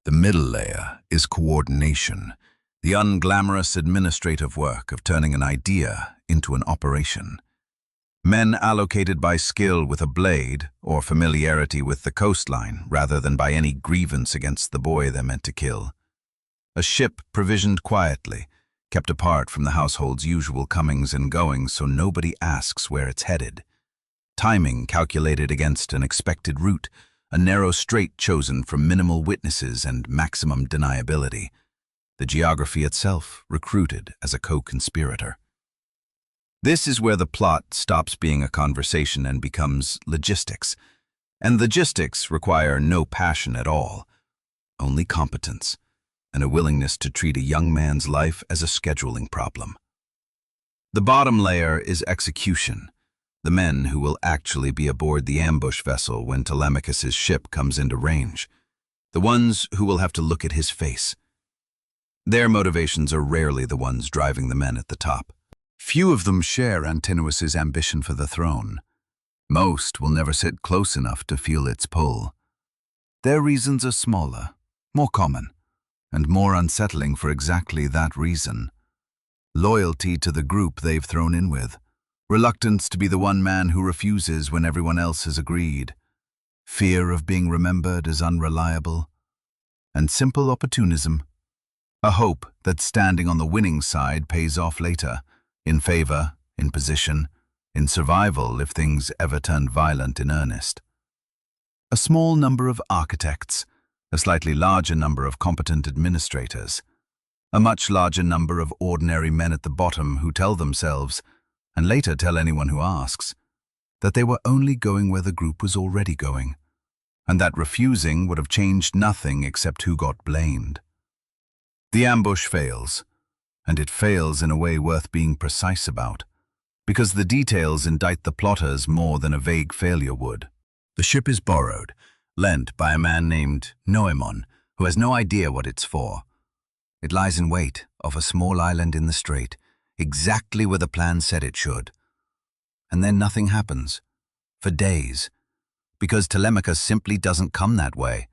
The middle layer is coordination, the unglamorous administrative work of turning an idea into an operation. Men allocated by skill with a blade or familiarity with the coastline rather than by any grievance against the boy they're meant to kill. A ship provisioned quietly, kept apart from the household's usual comings and goings so nobody asks where it's headed. Timing calculated against an expected route, a narrow strait chosen from minimal witnesses and maximum deniability. The geography itself recruited as a co-conspirator. This is where the plot stops being a conversation and becomes logistics. And logistics require no passion at all, only competence, and a willingness to treat a young man's life as a scheduling problem. The bottom layer is execution, the men who will actually be aboard the ambush vessel when Telemachus's ship comes into range, the ones who will have to look at his face. Their motivations are rarely the ones driving the men at the top. Few of them share Antinous's ambition for the throne. Most will never sit close enough to feel its pull. Their reasons are smaller, more common, and more unsettling for exactly that reason. Loyalty to the group they've thrown in with, reluctance to be the one man who refuses when everyone else has agreed, fear of being remembered as unreliable, and simple opportunism. A hope that standing on the winning side pays off later, in favor, in position, in survival if things ever turned violent in earnest. A small number of architects, a slightly larger number of competent administrators, a much larger number of ordinary men at the bottom who tell themselves, and later tell anyone who asks, that they were only going where the group was already going, and that refusing would have changed nothing except who got blamed. The ambush fails, and it fails in a way worth being precise about. because the details indict the plotters more than a vague failure would. The ship is borrowed, lent by a man named Noemon, who has no idea what it's for. It lies in wait off a small island in the strait, exactly where the plan said it should. And then nothing happens, for days, because Telemachus simply doesn't come that way.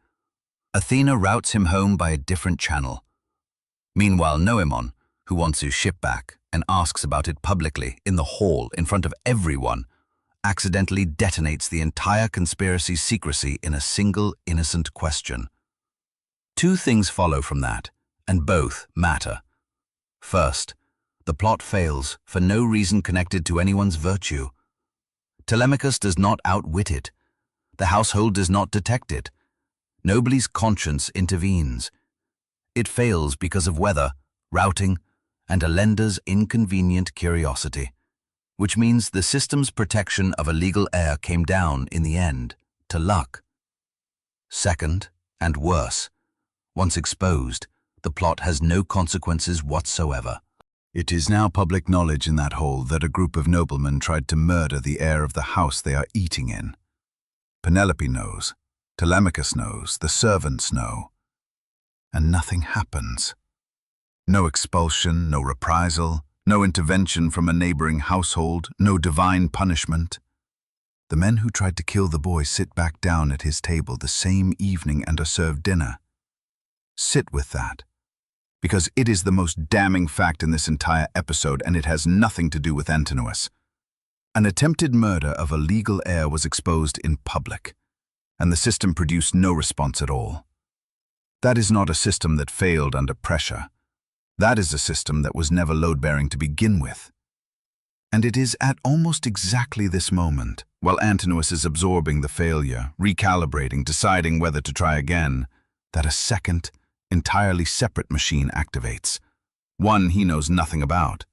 Athena routes him home by a different channel. Meanwhile, Noemon, who wants his ship back and asks about it publicly in the hall in front of everyone, accidentally detonates the entire conspiracy's secrecy in a single innocent question. Two things follow from that, and both matter. First, the plot fails for no reason connected to anyone's virtue. Telemachus does not outwit it. The household does not detect it. Nobody's conscience intervenes. It fails because of weather, routing, and a lender's inconvenient curiosity, which means the system's protection of a legal heir came down, in the end, to luck. Second, and worse, once exposed, the plot has no consequences whatsoever. It is now public knowledge in that hall that a group of noblemen tried to murder the heir of the house they are eating in. Penelope knows, Telemachus knows, the servants know. And nothing happens. No expulsion, no reprisal, no intervention from a neighboring household, no divine punishment. The men who tried to kill the boy sit back down at his table the same evening and are served dinner. Sit with that, because it is the most damning fact in this entire episode, and it has nothing to do with Antinous. An attempted murder of a legal heir was exposed in public, and the system produced no response at all. That is not a system that failed under pressure. That is a system that was never load-bearing to begin with. And it is at almost exactly this moment, while Antinous is absorbing the failure, recalibrating, deciding whether to try again, that a second, entirely separate machine activates, one he knows nothing about.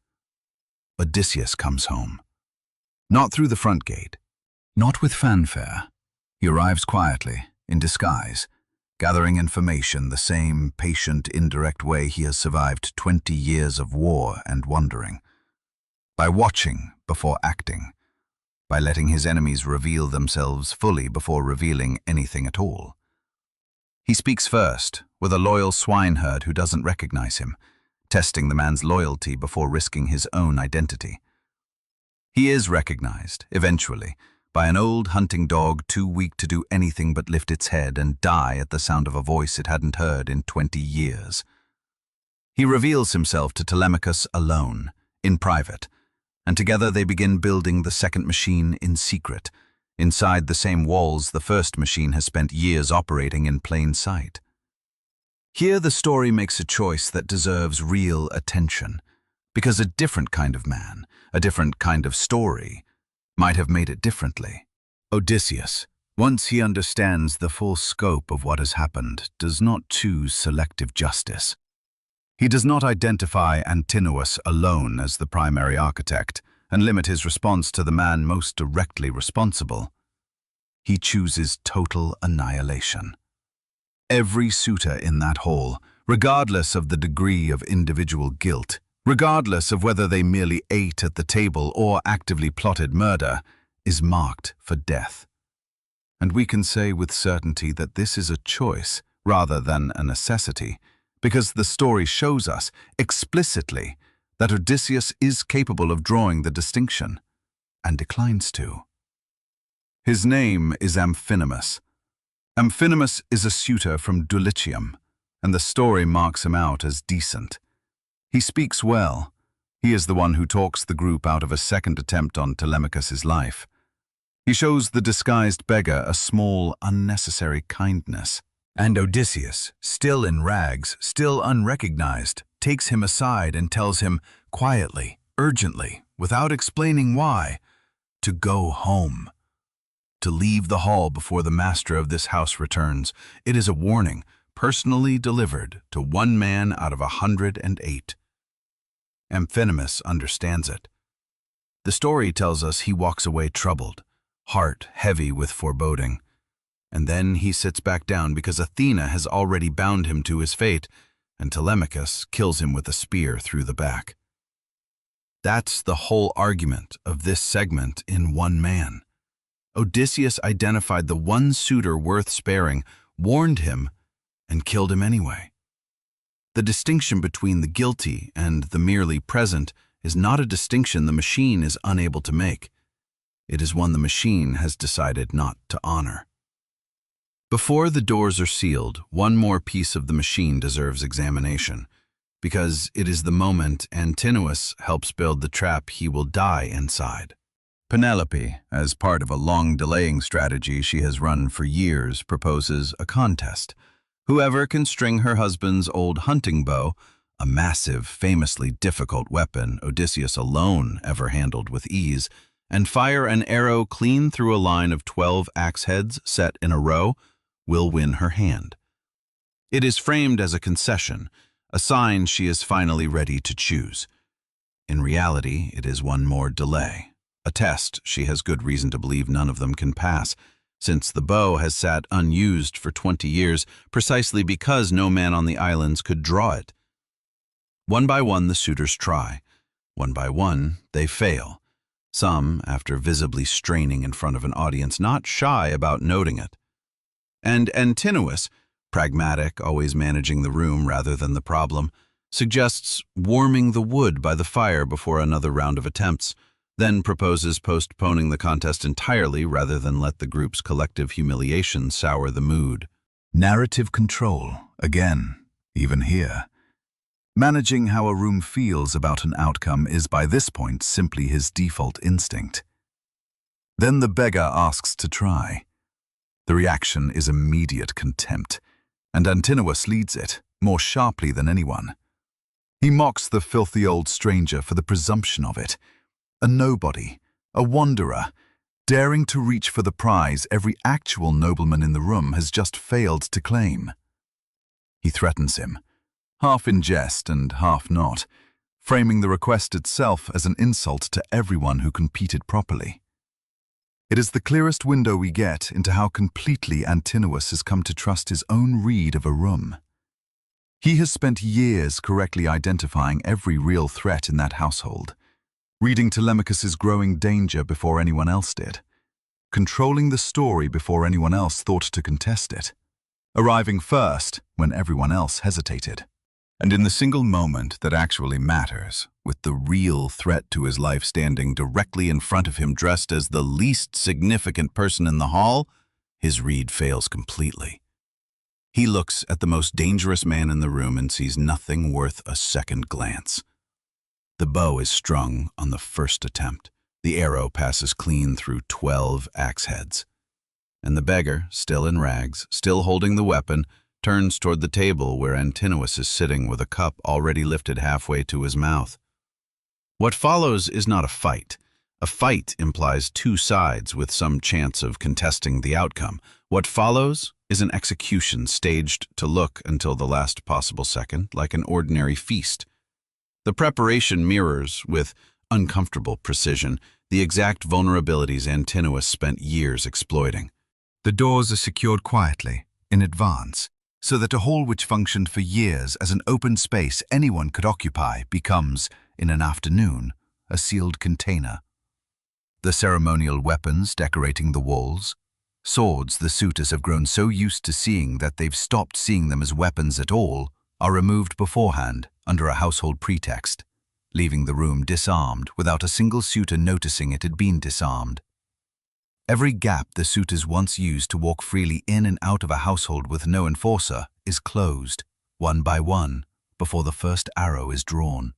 Odysseus comes home. Not through the front gate, not with fanfare. He arrives quietly, in disguise, gathering information the same patient, indirect way he has survived 20 years of war and wandering. By watching before acting, by letting his enemies reveal themselves fully before revealing anything at all. He speaks first, with a loyal swineherd who doesn't recognize him, testing the man's loyalty before risking his own identity. He is recognized, eventually, by an old hunting dog too weak to do anything but lift its head and die at the sound of a voice it hadn't heard in 20 years. He reveals himself to Telemachus alone, in private, and together they begin building the second machine in secret, inside the same walls the first machine has spent years operating in plain sight. Here the story makes a choice that deserves real attention, because a different kind of man, a different kind of story, might have made it differently. Odysseus, once he understands the full scope of what has happened, does not choose selective justice. He does not identify Antinous alone as the primary architect and limit his response to the man most directly responsible. He chooses total annihilation. Every suitor in that hall, regardless of the degree of individual guilt, regardless of whether they merely ate at the table or actively plotted murder, is marked for death. And we can say with certainty that this is a choice rather than a necessity, because the story shows us explicitly that Odysseus is capable of drawing the distinction, and declines to. His name is Amphinomus. Amphinomus is a suitor from Dulichium, and the story marks him out as decent. He speaks well. He is the one who talks the group out of a second attempt on Telemachus's life. He shows the disguised beggar a small, unnecessary kindness. And Odysseus, still in rags, still unrecognized, takes him aside and tells him, quietly, urgently, without explaining why, to go home. To leave the hall before the master of this house returns. It is a warning, personally delivered to one man out of 108. Amphinomus understands it. The story tells us he walks away troubled, heart heavy with foreboding. And then he sits back down because Athena has already bound him to his fate, and Telemachus kills him with a spear through the back. That's the whole argument of this segment in one man. Odysseus identified the one suitor worth sparing, warned him, and killed him anyway. The distinction between the guilty and the merely present is not a distinction the machine is unable to make. It is one the machine has decided not to honor. Before the doors are sealed, one more piece of the machine deserves examination, because it is the moment Antinous helps build the trap he will die inside. Penelope, as part of a long-delaying strategy she has run for years, proposes a contest. Whoever can string her husband's old hunting bow, a massive, famously difficult weapon Odysseus alone ever handled with ease, and fire an arrow clean through a line of 12 axe heads set in a row, will win her hand. It is framed as a concession, a sign she is finally ready to choose. In reality, it is one more delay, a test she has good reason to believe none of them can pass, since the bow has sat unused for 20 years precisely because no man on the islands could draw it. One by one the suitors try. One by one they fail, some after visibly straining in front of an audience not shy about noting it. And Antinous, pragmatic, always managing the room rather than the problem, suggests warming the wood by the fire before another round of attempts, then proposes postponing the contest entirely rather than let the group's collective humiliation sour the mood. Narrative control, again, even here. Managing how a room feels about an outcome is by this point simply his default instinct. Then the beggar asks to try. The reaction is immediate contempt, and Antinous leads it, more sharply than anyone. He mocks the filthy old stranger for the presumption of it, a nobody, a wanderer, daring to reach for the prize every actual nobleman in the room has just failed to claim. He threatens him, half in jest and half not, framing the request itself as an insult to everyone who competed properly. It is the clearest window we get into how completely Antinous has come to trust his own read of a room. He has spent years correctly identifying every real threat in that household, reading Telemachus's growing danger before anyone else did, controlling the story before anyone else thought to contest it, arriving first when everyone else hesitated. And in the single moment that actually matters, with the real threat to his life standing directly in front of him dressed as the least significant person in the hall, his read fails completely. He looks at the most dangerous man in the room and sees nothing worth a second glance. The bow is strung on the first attempt. The arrow passes clean through 12 axe heads. And the beggar, still in rags, still holding the weapon, turns toward the table where Antinous is sitting with a cup already lifted halfway to his mouth. What follows is not a fight. A fight implies two sides with some chance of contesting the outcome. What follows is an execution staged to look until the last possible second like an ordinary feast. The preparation mirrors, with uncomfortable precision, the exact vulnerabilities Antinous spent years exploiting. The doors are secured quietly, in advance, so that a hall which functioned for years as an open space anyone could occupy becomes, in an afternoon, a sealed container. The ceremonial weapons decorating the walls, swords the suitors have grown so used to seeing that they've stopped seeing them as weapons at all, are removed beforehand under a household pretext, leaving the room disarmed without a single suitor noticing it had been disarmed. Every gap the suitors once used to walk freely in and out of a household with no enforcer is closed, one by one, before the first arrow is drawn.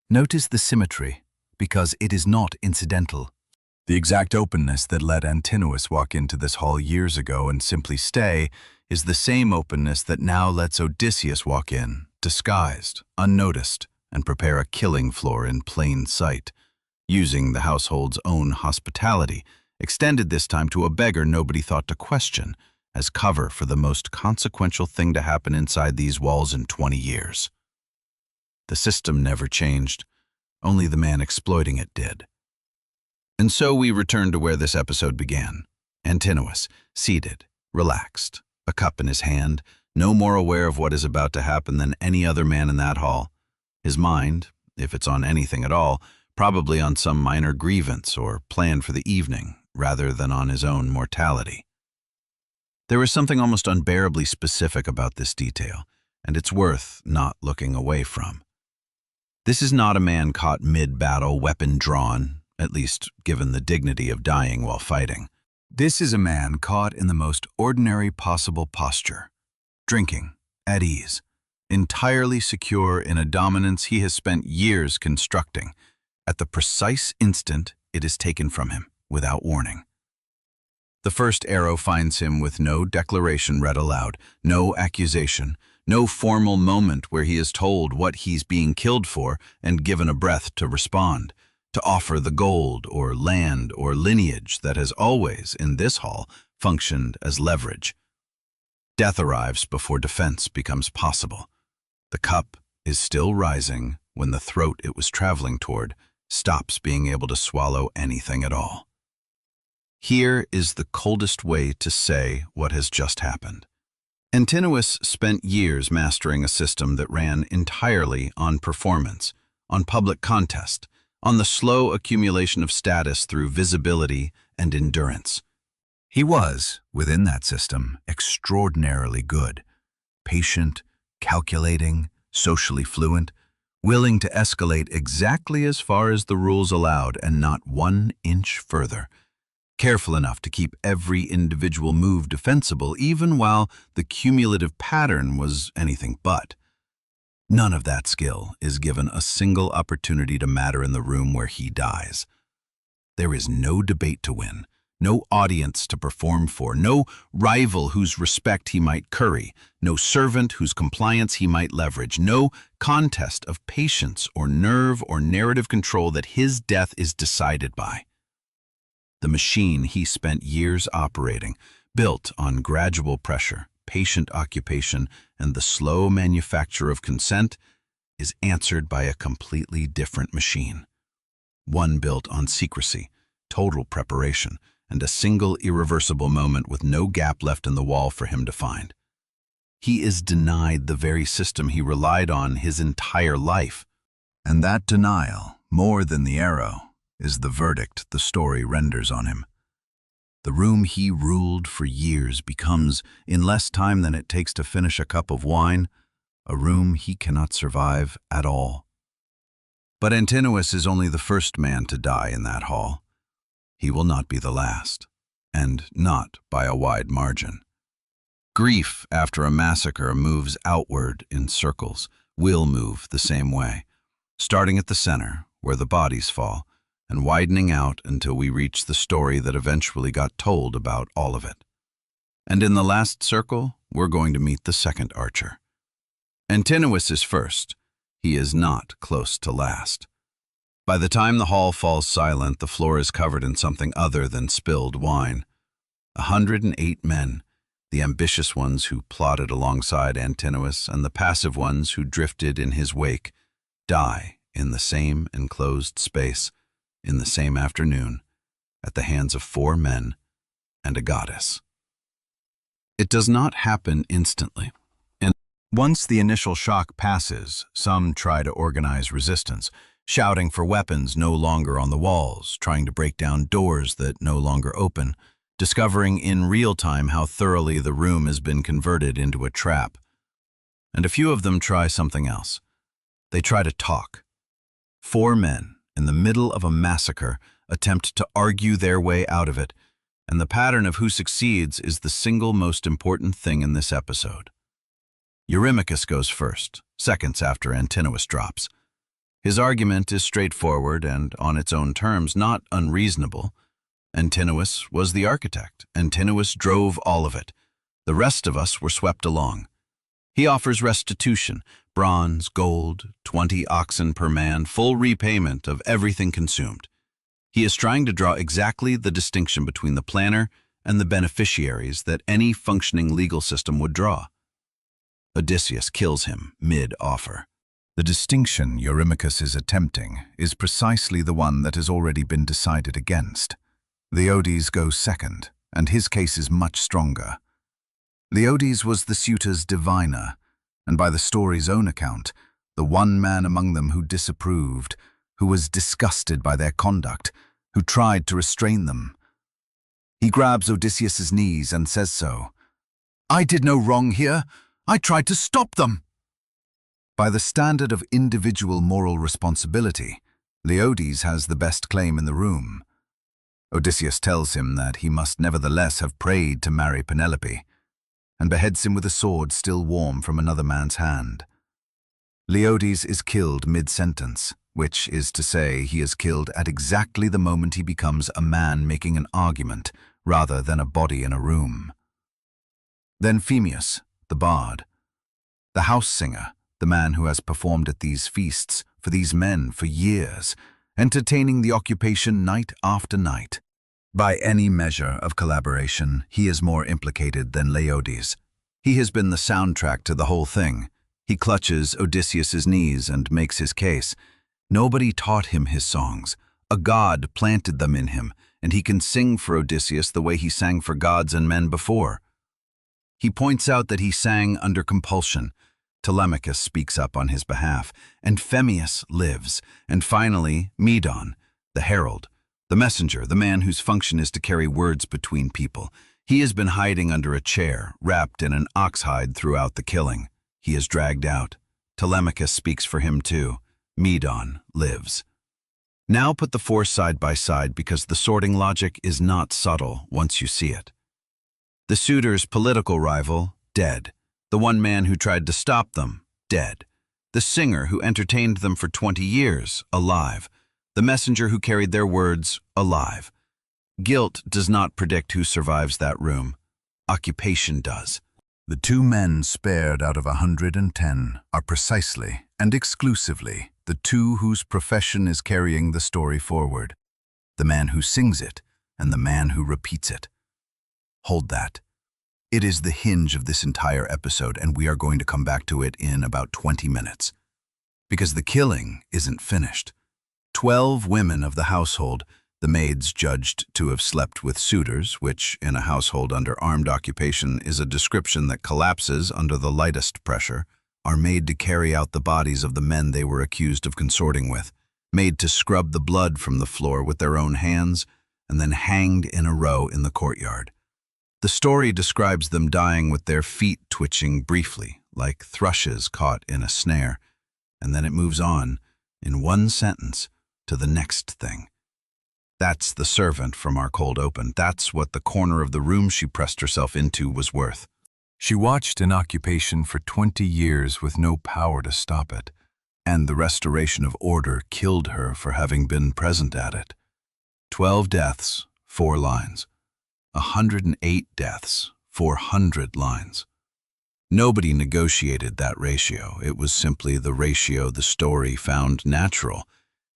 Notice the symmetry, because it is not incidental. The exact openness that let Antinous walk into this hall years ago and simply stay is the same openness that now lets Odysseus walk in, disguised, unnoticed, and prepare a killing floor in plain sight, using the household's own hospitality, extended this time to a beggar nobody thought to question, as cover for the most consequential thing to happen inside these walls in 20 years. The system never changed, only the man exploiting it did. And so we return to where this episode began. Antinous, seated, relaxed, a cup in his hand, no more aware of what is about to happen than any other man in that hall. His mind, if it's on anything at all, probably on some minor grievance or plan for the evening, rather than on his own mortality. There is something almost unbearably specific about this detail, and it's worth not looking away from. This is not a man caught mid-battle, weapon drawn, at least given the dignity of dying while fighting. This is a man caught in the most ordinary possible posture, drinking, at ease, entirely secure in a dominance he has spent years constructing, at the precise instant it is taken from him, without warning. The first arrow finds him with no declaration read aloud, no accusation, no formal moment where he is told what he's being killed for and given a breath to respond, to offer the gold or land or lineage that has always, in this hall, functioned as leverage. Death arrives before defense becomes possible. The cup is still rising when the throat it was traveling toward stops being able to swallow anything at all. Here is the coldest way to say what has just happened. Antinous spent years mastering a system that ran entirely on performance, on public contest, on the slow accumulation of status through visibility and endurance. He was, within that system, extraordinarily good, patient, calculating, socially fluent, willing to escalate exactly as far as the rules allowed and not 1 inch further, careful enough to keep every individual move defensible even while the cumulative pattern was anything but. None of that skill is given a single opportunity to matter in the room where he dies. There is no debate to win, no audience to perform for, no rival whose respect he might curry, no servant whose compliance he might leverage, no contest of patience or nerve or narrative control that his death is decided by. The machine he spent years operating, built on gradual pressure, patient occupation, and the slow manufacture of consent, is answered by a completely different machine. One built on secrecy, total preparation, and a single irreversible moment with no gap left in the wall for him to find. He is denied the very system he relied on his entire life. And that denial, more than the arrow, is the verdict the story renders on him. The room he ruled for years becomes, in less time than it takes to finish a cup of wine, a room he cannot survive at all. But Antinous is only the first man to die in that hall. He will not be the last, and not by a wide margin. Grief after a massacre moves outward in circles, will move the same way, starting at the center, where the bodies fall, and widening out until we reach the story that eventually got told about all of it. And in the last circle, we're going to meet the second archer. Antinous is first. He is not close to last. By the time the hall falls silent, the floor is covered in something other than spilled wine. 108 men, the ambitious ones who plotted alongside Antinous and the passive ones who drifted in his wake, die in the same enclosed space, in the same afternoon, at the hands of 4 men and a goddess. It does not happen instantly, and once the initial shock passes, some try to organize resistance, shouting for weapons no longer on the walls, trying to break down doors that no longer open, discovering in real time how thoroughly the room has been converted into a trap. And a few of them try something else. They try to talk. 4 men, in the middle of a massacre, attempt to argue their way out of it, and the pattern of who succeeds is the single most important thing in this episode. Eurymachus goes first, seconds after Antinous drops. His argument is straightforward and, on its own terms, not unreasonable. Antinous was the architect. Antinous drove all of it. The rest of us were swept along. He offers restitution, bronze, gold, 20 oxen per man, full repayment of everything consumed. He is trying to draw exactly the distinction between the planner and the beneficiaries that any functioning legal system would draw. Odysseus kills him mid-offer. The distinction Eurymachus is attempting is precisely the one that has already been decided against. Leodes goes second, and his case is much stronger. Leodes was the suitor's diviner, and by the story's own account, the one man among them who disapproved, who was disgusted by their conduct, who tried to restrain them. He grabs Odysseus's knees and says so. "I did no wrong here. I tried to stop them." By the standard of individual moral responsibility, Leodes has the best claim in the room. Odysseus tells him that he must nevertheless have prayed to marry Penelope, and beheads him with a sword still warm from another man's hand. Leodes is killed mid-sentence, which is to say he is killed at exactly the moment he becomes a man making an argument rather than a body in a room. Then Phemius, the bard, the house singer, the man who has performed at these feasts for these men for years, entertaining the occupation night after night. By any measure of collaboration, he is more implicated than Leodes. He has been the soundtrack to the whole thing. He clutches Odysseus's knees and makes his case. Nobody taught him his songs. A god planted them in him, and he can sing for Odysseus the way he sang for gods and men before. He points out that he sang under compulsion. Telemachus speaks up on his behalf, and Phemius lives, and finally Medon, the herald, the messenger, the man whose function is to carry words between people. He has been hiding under a chair, wrapped in an ox hide throughout the killing. He is dragged out. Telemachus speaks for him too. Medon lives. Now put the four side by side because the sorting logic is not subtle once you see it. The suitor's political rival, dead. The one man who tried to stop them, dead. The singer who entertained them for 20 years, alive. The messenger who carried their words, alive. Guilt does not predict who survives that room. Occupation does. The 2 men spared out of 110 are precisely and exclusively the 2 whose profession is carrying the story forward. The man who sings it and the man who repeats it. Hold that. It is the hinge of this entire episode, and we are going to come back to it in about 20 minutes. Because the killing isn't finished. 12 women of the household, the maids judged to have slept with suitors, which, in a household under armed occupation, is a description that collapses under the lightest pressure, are made to carry out the bodies of the men they were accused of consorting with, made to scrub the blood from the floor with their own hands, and then hanged in a row in the courtyard. The story describes them dying with their feet twitching briefly, like thrushes caught in a snare, and then it moves on, in one sentence, to the next thing. That's the servant from our cold open. That's what the corner of the room she pressed herself into was worth. She watched an occupation for 20 years with no power to stop it, and the restoration of order killed her for having been present at it. 12 deaths, 4 lines. 108 deaths, 400 lines. Nobody negotiated that ratio. It was simply the ratio the story found natural,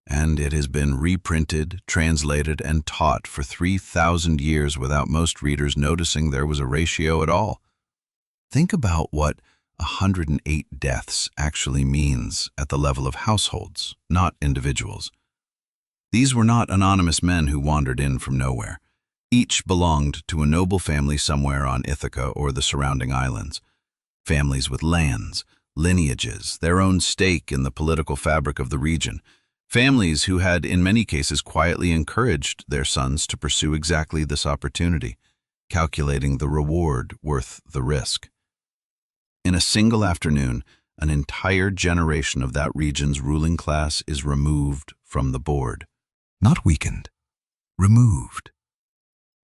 and it has been reprinted, translated, and taught for 3,000 years without most readers noticing there was a ratio at all. Think about what 108 deaths actually means at the level of households, not individuals. These were not anonymous men who wandered in from nowhere. Each belonged to a noble family somewhere on Ithaca or the surrounding islands. Families with lands, lineages, their own stake in the political fabric of the region. Families who had, in many cases, quietly encouraged their sons to pursue exactly this opportunity, calculating the reward worth the risk. In a single afternoon, an entire generation of that region's ruling class is removed from the board. Not weakened, removed.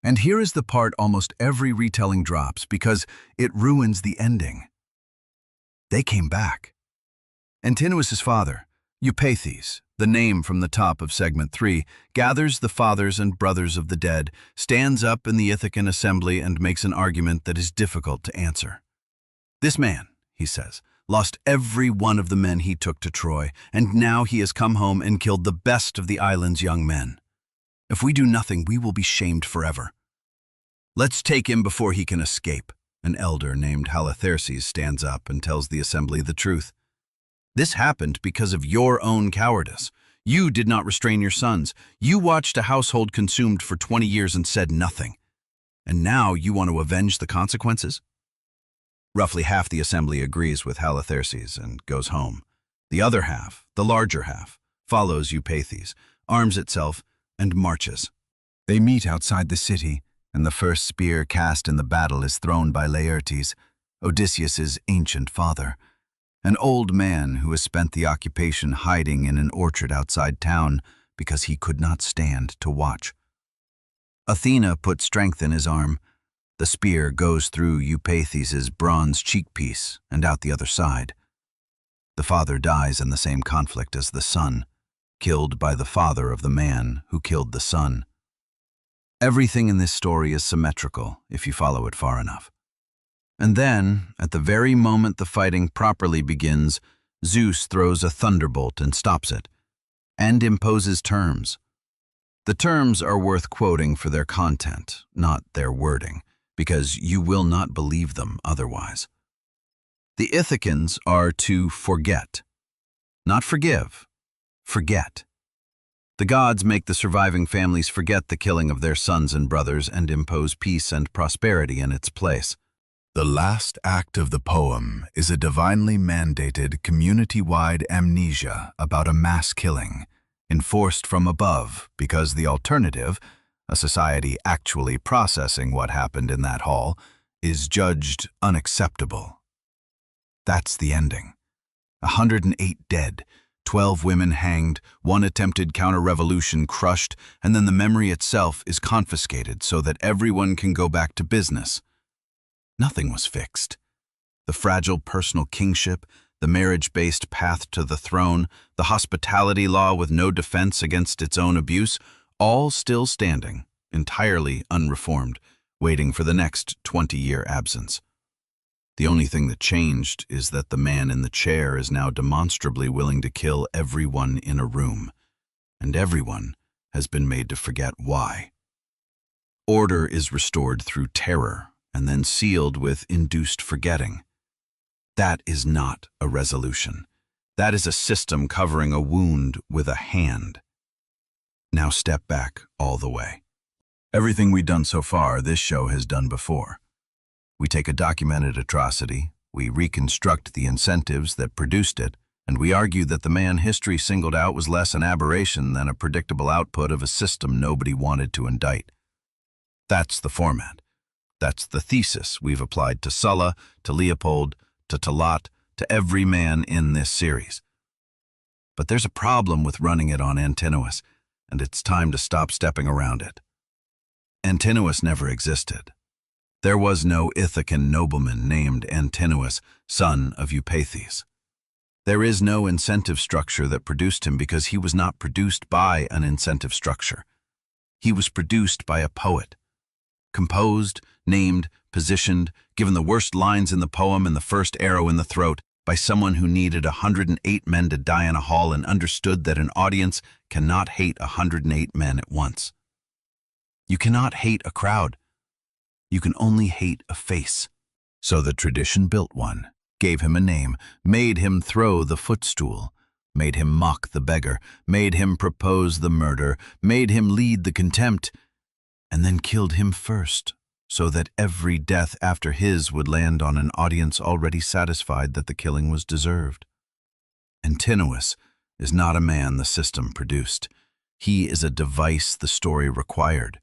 And here is the part almost every retelling drops because it ruins the ending. They came back. Antinous' father, Eupeithes, the name from the top of segment 3, gathers the fathers and brothers of the dead, stands up in the Ithacan assembly and makes an argument that is difficult to answer. This man, he says, lost every one of the men he took to Troy, and now he has come home and killed the best of the island's young men. If we do nothing, we will be shamed forever. Let's take him before he can escape. An elder named Halitherses stands up and tells the assembly the truth. This happened because of your own cowardice. You did not restrain your sons. You watched a household consumed for 20 years and said nothing. And now you want to avenge the consequences? Roughly half the assembly agrees with Halitherses and goes home. The other half, the larger half, follows Eupeithes, arms itself, and marches. They meet outside the city, and the first spear cast in the battle is thrown by Laertes, Odysseus's ancient father, an old man who has spent the occupation hiding in an orchard outside town because he could not stand to watch. Athena put strength in his arm. The spear goes through Eupeithes' bronze cheekpiece and out the other side. The father dies in the same conflict as the son, killed by the father of the man who killed the son. Everything in this story is symmetrical if you follow it far enough. And then, at the very moment the fighting properly begins, Zeus throws a thunderbolt and stops it, and imposes terms. The terms are worth quoting for their content, not their wording, because you will not believe them otherwise. The Ithacans are to forget, not forgive, forget. The gods make the surviving families forget the killing of their sons and brothers and impose peace and prosperity in its place. The last act of the poem is a divinely mandated community-wide amnesia about a mass killing, enforced from above because the alternative, a society actually processing what happened in that hall, is judged unacceptable. That's the ending. 108 dead, 12 women hanged, 1 attempted counter-revolution crushed, and then the memory itself is confiscated so that everyone can go back to business. Nothing was fixed. The fragile personal kingship, the marriage-based path to the throne, the hospitality law with no defense against its own abuse, all still standing, entirely unreformed, waiting for the next 20-year absence. The only thing that changed is that the man in the chair is now demonstrably willing to kill everyone in a room, and everyone has been made to forget why. Order is restored through terror, and then sealed with induced forgetting. That is not a resolution. That is a system covering a wound with a hand. Now step back all the way. Everything we've done so far, this show has done before. We take a documented atrocity, we reconstruct the incentives that produced it, and we argue that the man history singled out was less an aberration than a predictable output of a system nobody wanted to indict. That's the format. That's the thesis we've applied to Sulla, to Leopold, to Talat, to every man in this series. But there's a problem with running it on Antinous, and it's time to stop stepping around it. Antinous never existed. There was no Ithacan nobleman named Antinous, son of Eupeithes. There is no incentive structure that produced him because he was not produced by an incentive structure. He was produced by a poet. Composed, named, positioned, given the worst lines in the poem and the first arrow in the throat, by someone who needed 108 men to die in a hall and understood that an audience cannot hate 108 men at once. You cannot hate a crowd. You can only hate a face. So the tradition built one, gave him a name, made him throw the footstool, made him mock the beggar, made him propose the murder, made him lead the contempt, and then killed him first, so that every death after his would land on an audience already satisfied that the killing was deserved. Antinous is not a man the system produced. He is a device the story required.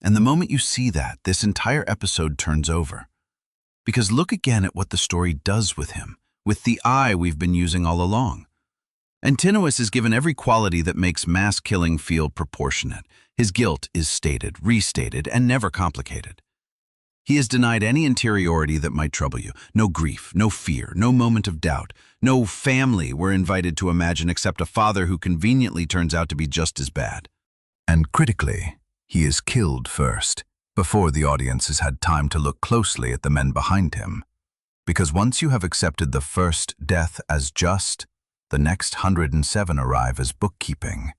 And the moment you see that, this entire episode turns over. Because look again at what the story does with him, with the eye we've been using all along. Antinous is given every quality that makes mass killing feel proportionate. His guilt is stated, restated, and never complicated. He is denied any interiority that might trouble you. No grief, no fear, no moment of doubt. No family we're invited to imagine except a father who conveniently turns out to be just as bad. And critically, he is killed first, before the audience has had time to look closely at the men behind him. Because once you have accepted the first death as just, the next 107 arrive as bookkeeping.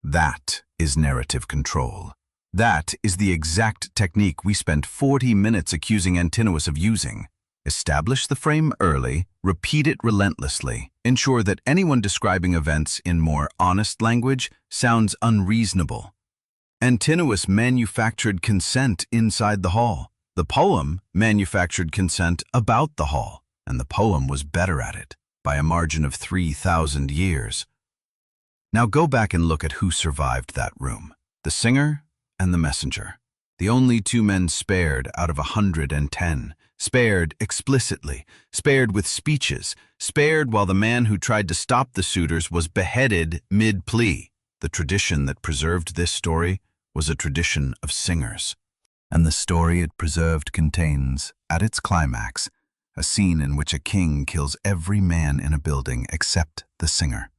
That is narrative control. That is the exact technique we spent 40 minutes accusing Antinous of using. Establish the frame early, repeat it relentlessly, ensure that anyone describing events in more honest language sounds unreasonable. Antinous manufactured consent inside the hall. The poem manufactured consent about the hall, and the poem was better at it, by a margin of 3,000 years. Now go back and look at who survived that room. The singer and the messenger. The only two men spared out of 110. Spared explicitly, spared with speeches, spared while the man who tried to stop the suitors was beheaded mid-plea. The tradition that preserved this story was a tradition of singers. And the story it preserved contains, at its climax, a scene in which a king kills every man in a building except the singer,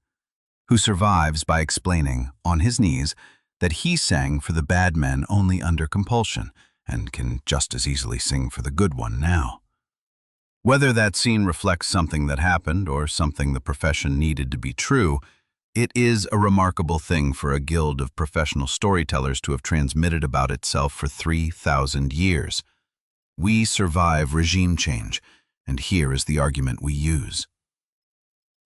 who survives by explaining, on his knees, that he sang for the bad men only under compulsion, and can just as easily sing for the good one now. Whether that scene reflects something that happened or something the profession needed to be true, it is a remarkable thing for a guild of professional storytellers to have transmitted about itself for 3,000 years. We survive regime change, and here is the argument we use.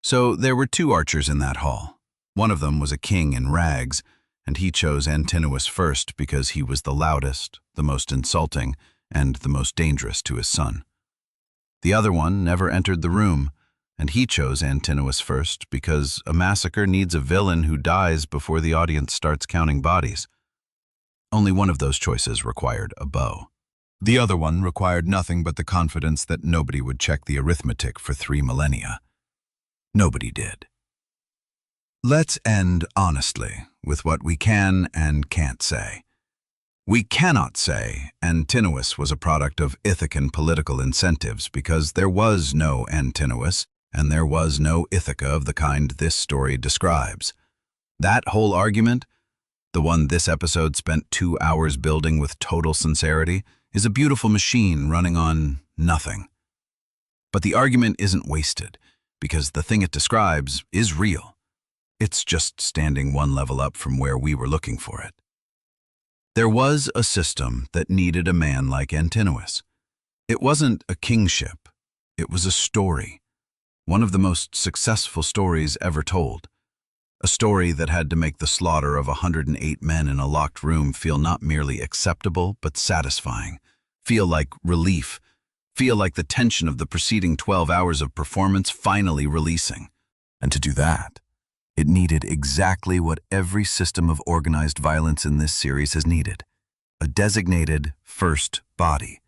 So there were two archers in that hall. One of them was a king in rags, and he chose Antinous first because he was the loudest, the most insulting, and the most dangerous to his son. The other one never entered the room, and he chose Antinous first because a massacre needs a villain who dies before the audience starts counting bodies. Only one of those choices required a bow. The other one required nothing but the confidence that nobody would check the arithmetic for 3 millennia. Nobody did. Let's end honestly with what we can and can't say. We cannot say Antinous was a product of Ithacan political incentives because there was no Antinous and there was no Ithaca of the kind this story describes. That whole argument, the one this episode spent 2 hours building with total sincerity, is a beautiful machine running on nothing. But the argument isn't wasted because the thing it describes is real. It's just standing one level up from where we were looking for it. There was a system that needed a man like Antinous. It wasn't a kingship. It was a story. One of the most successful stories ever told. A story that had to make the slaughter of 108 men in a locked room feel not merely acceptable, but satisfying. Feel like relief. Feel like the tension of the preceding 12 hours of performance finally releasing. And to do that, it needed exactly what every system of organized violence in this series has needed. A designated first body.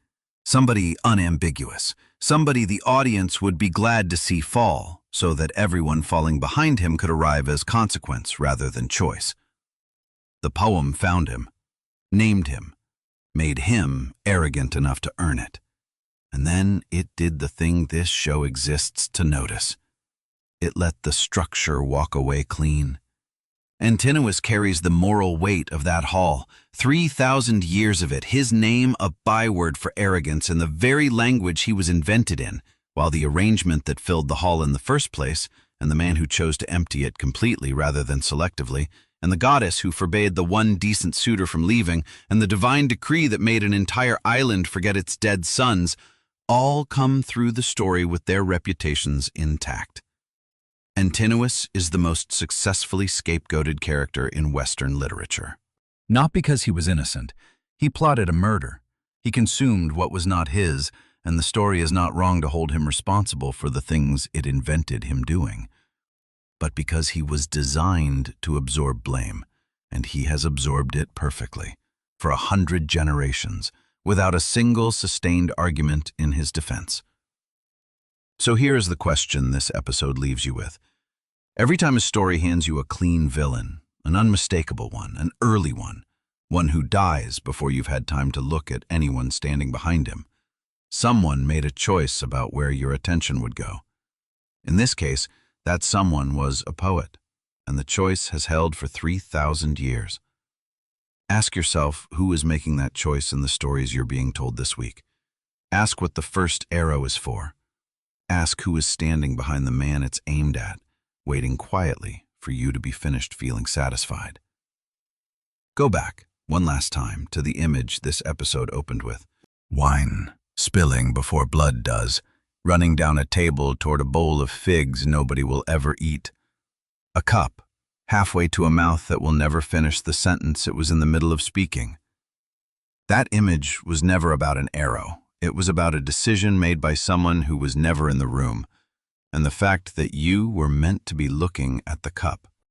Somebody unambiguous. Somebody the audience would be glad to see fall, so that everyone falling behind him could arrive as consequence rather than choice. The poem found him, named him, made him arrogant enough to earn it. And then it did the thing this show exists to notice. It let the structure walk away clean. Antinous carries the moral weight of that hall, 3,000 years of it, his name a byword for arrogance in the very language he was invented in, while the arrangement that filled the hall in the first place, and the man who chose to empty it completely rather than selectively, and the goddess who forbade the one decent suitor from leaving, and the divine decree that made an entire island forget its dead sons, all come through the story with their reputations intact. Antinous is the most successfully scapegoated character in Western literature. Not because he was innocent. He plotted a murder. He consumed what was not his, and the story is not wrong to hold him responsible for the things it invented him doing. But because he was designed to absorb blame, and he has absorbed it perfectly, for 100 generations, without a single sustained argument in his defense. So here is the question this episode leaves you with. Every time a story hands you a clean villain, an unmistakable one, an early one who dies before you've had time to look at anyone standing behind him, someone made a choice about where your attention would go. In this case, that someone was a poet, and the choice has held for 3,000 years. Ask yourself who is making that choice in the stories you're being told this week. Ask what the first arrow is for. Ask who is standing behind the man it's aimed at, waiting quietly for you to be finished feeling satisfied. Go back, one last time, to the image this episode opened with. Wine, spilling before blood does, running down a table toward a bowl of figs nobody will ever eat. A cup, halfway to a mouth that will never finish the sentence it was in the middle of speaking. That image was never about an arrow. It was about a decision made by someone who was never in the room, and the fact that you were meant to be looking at the cup.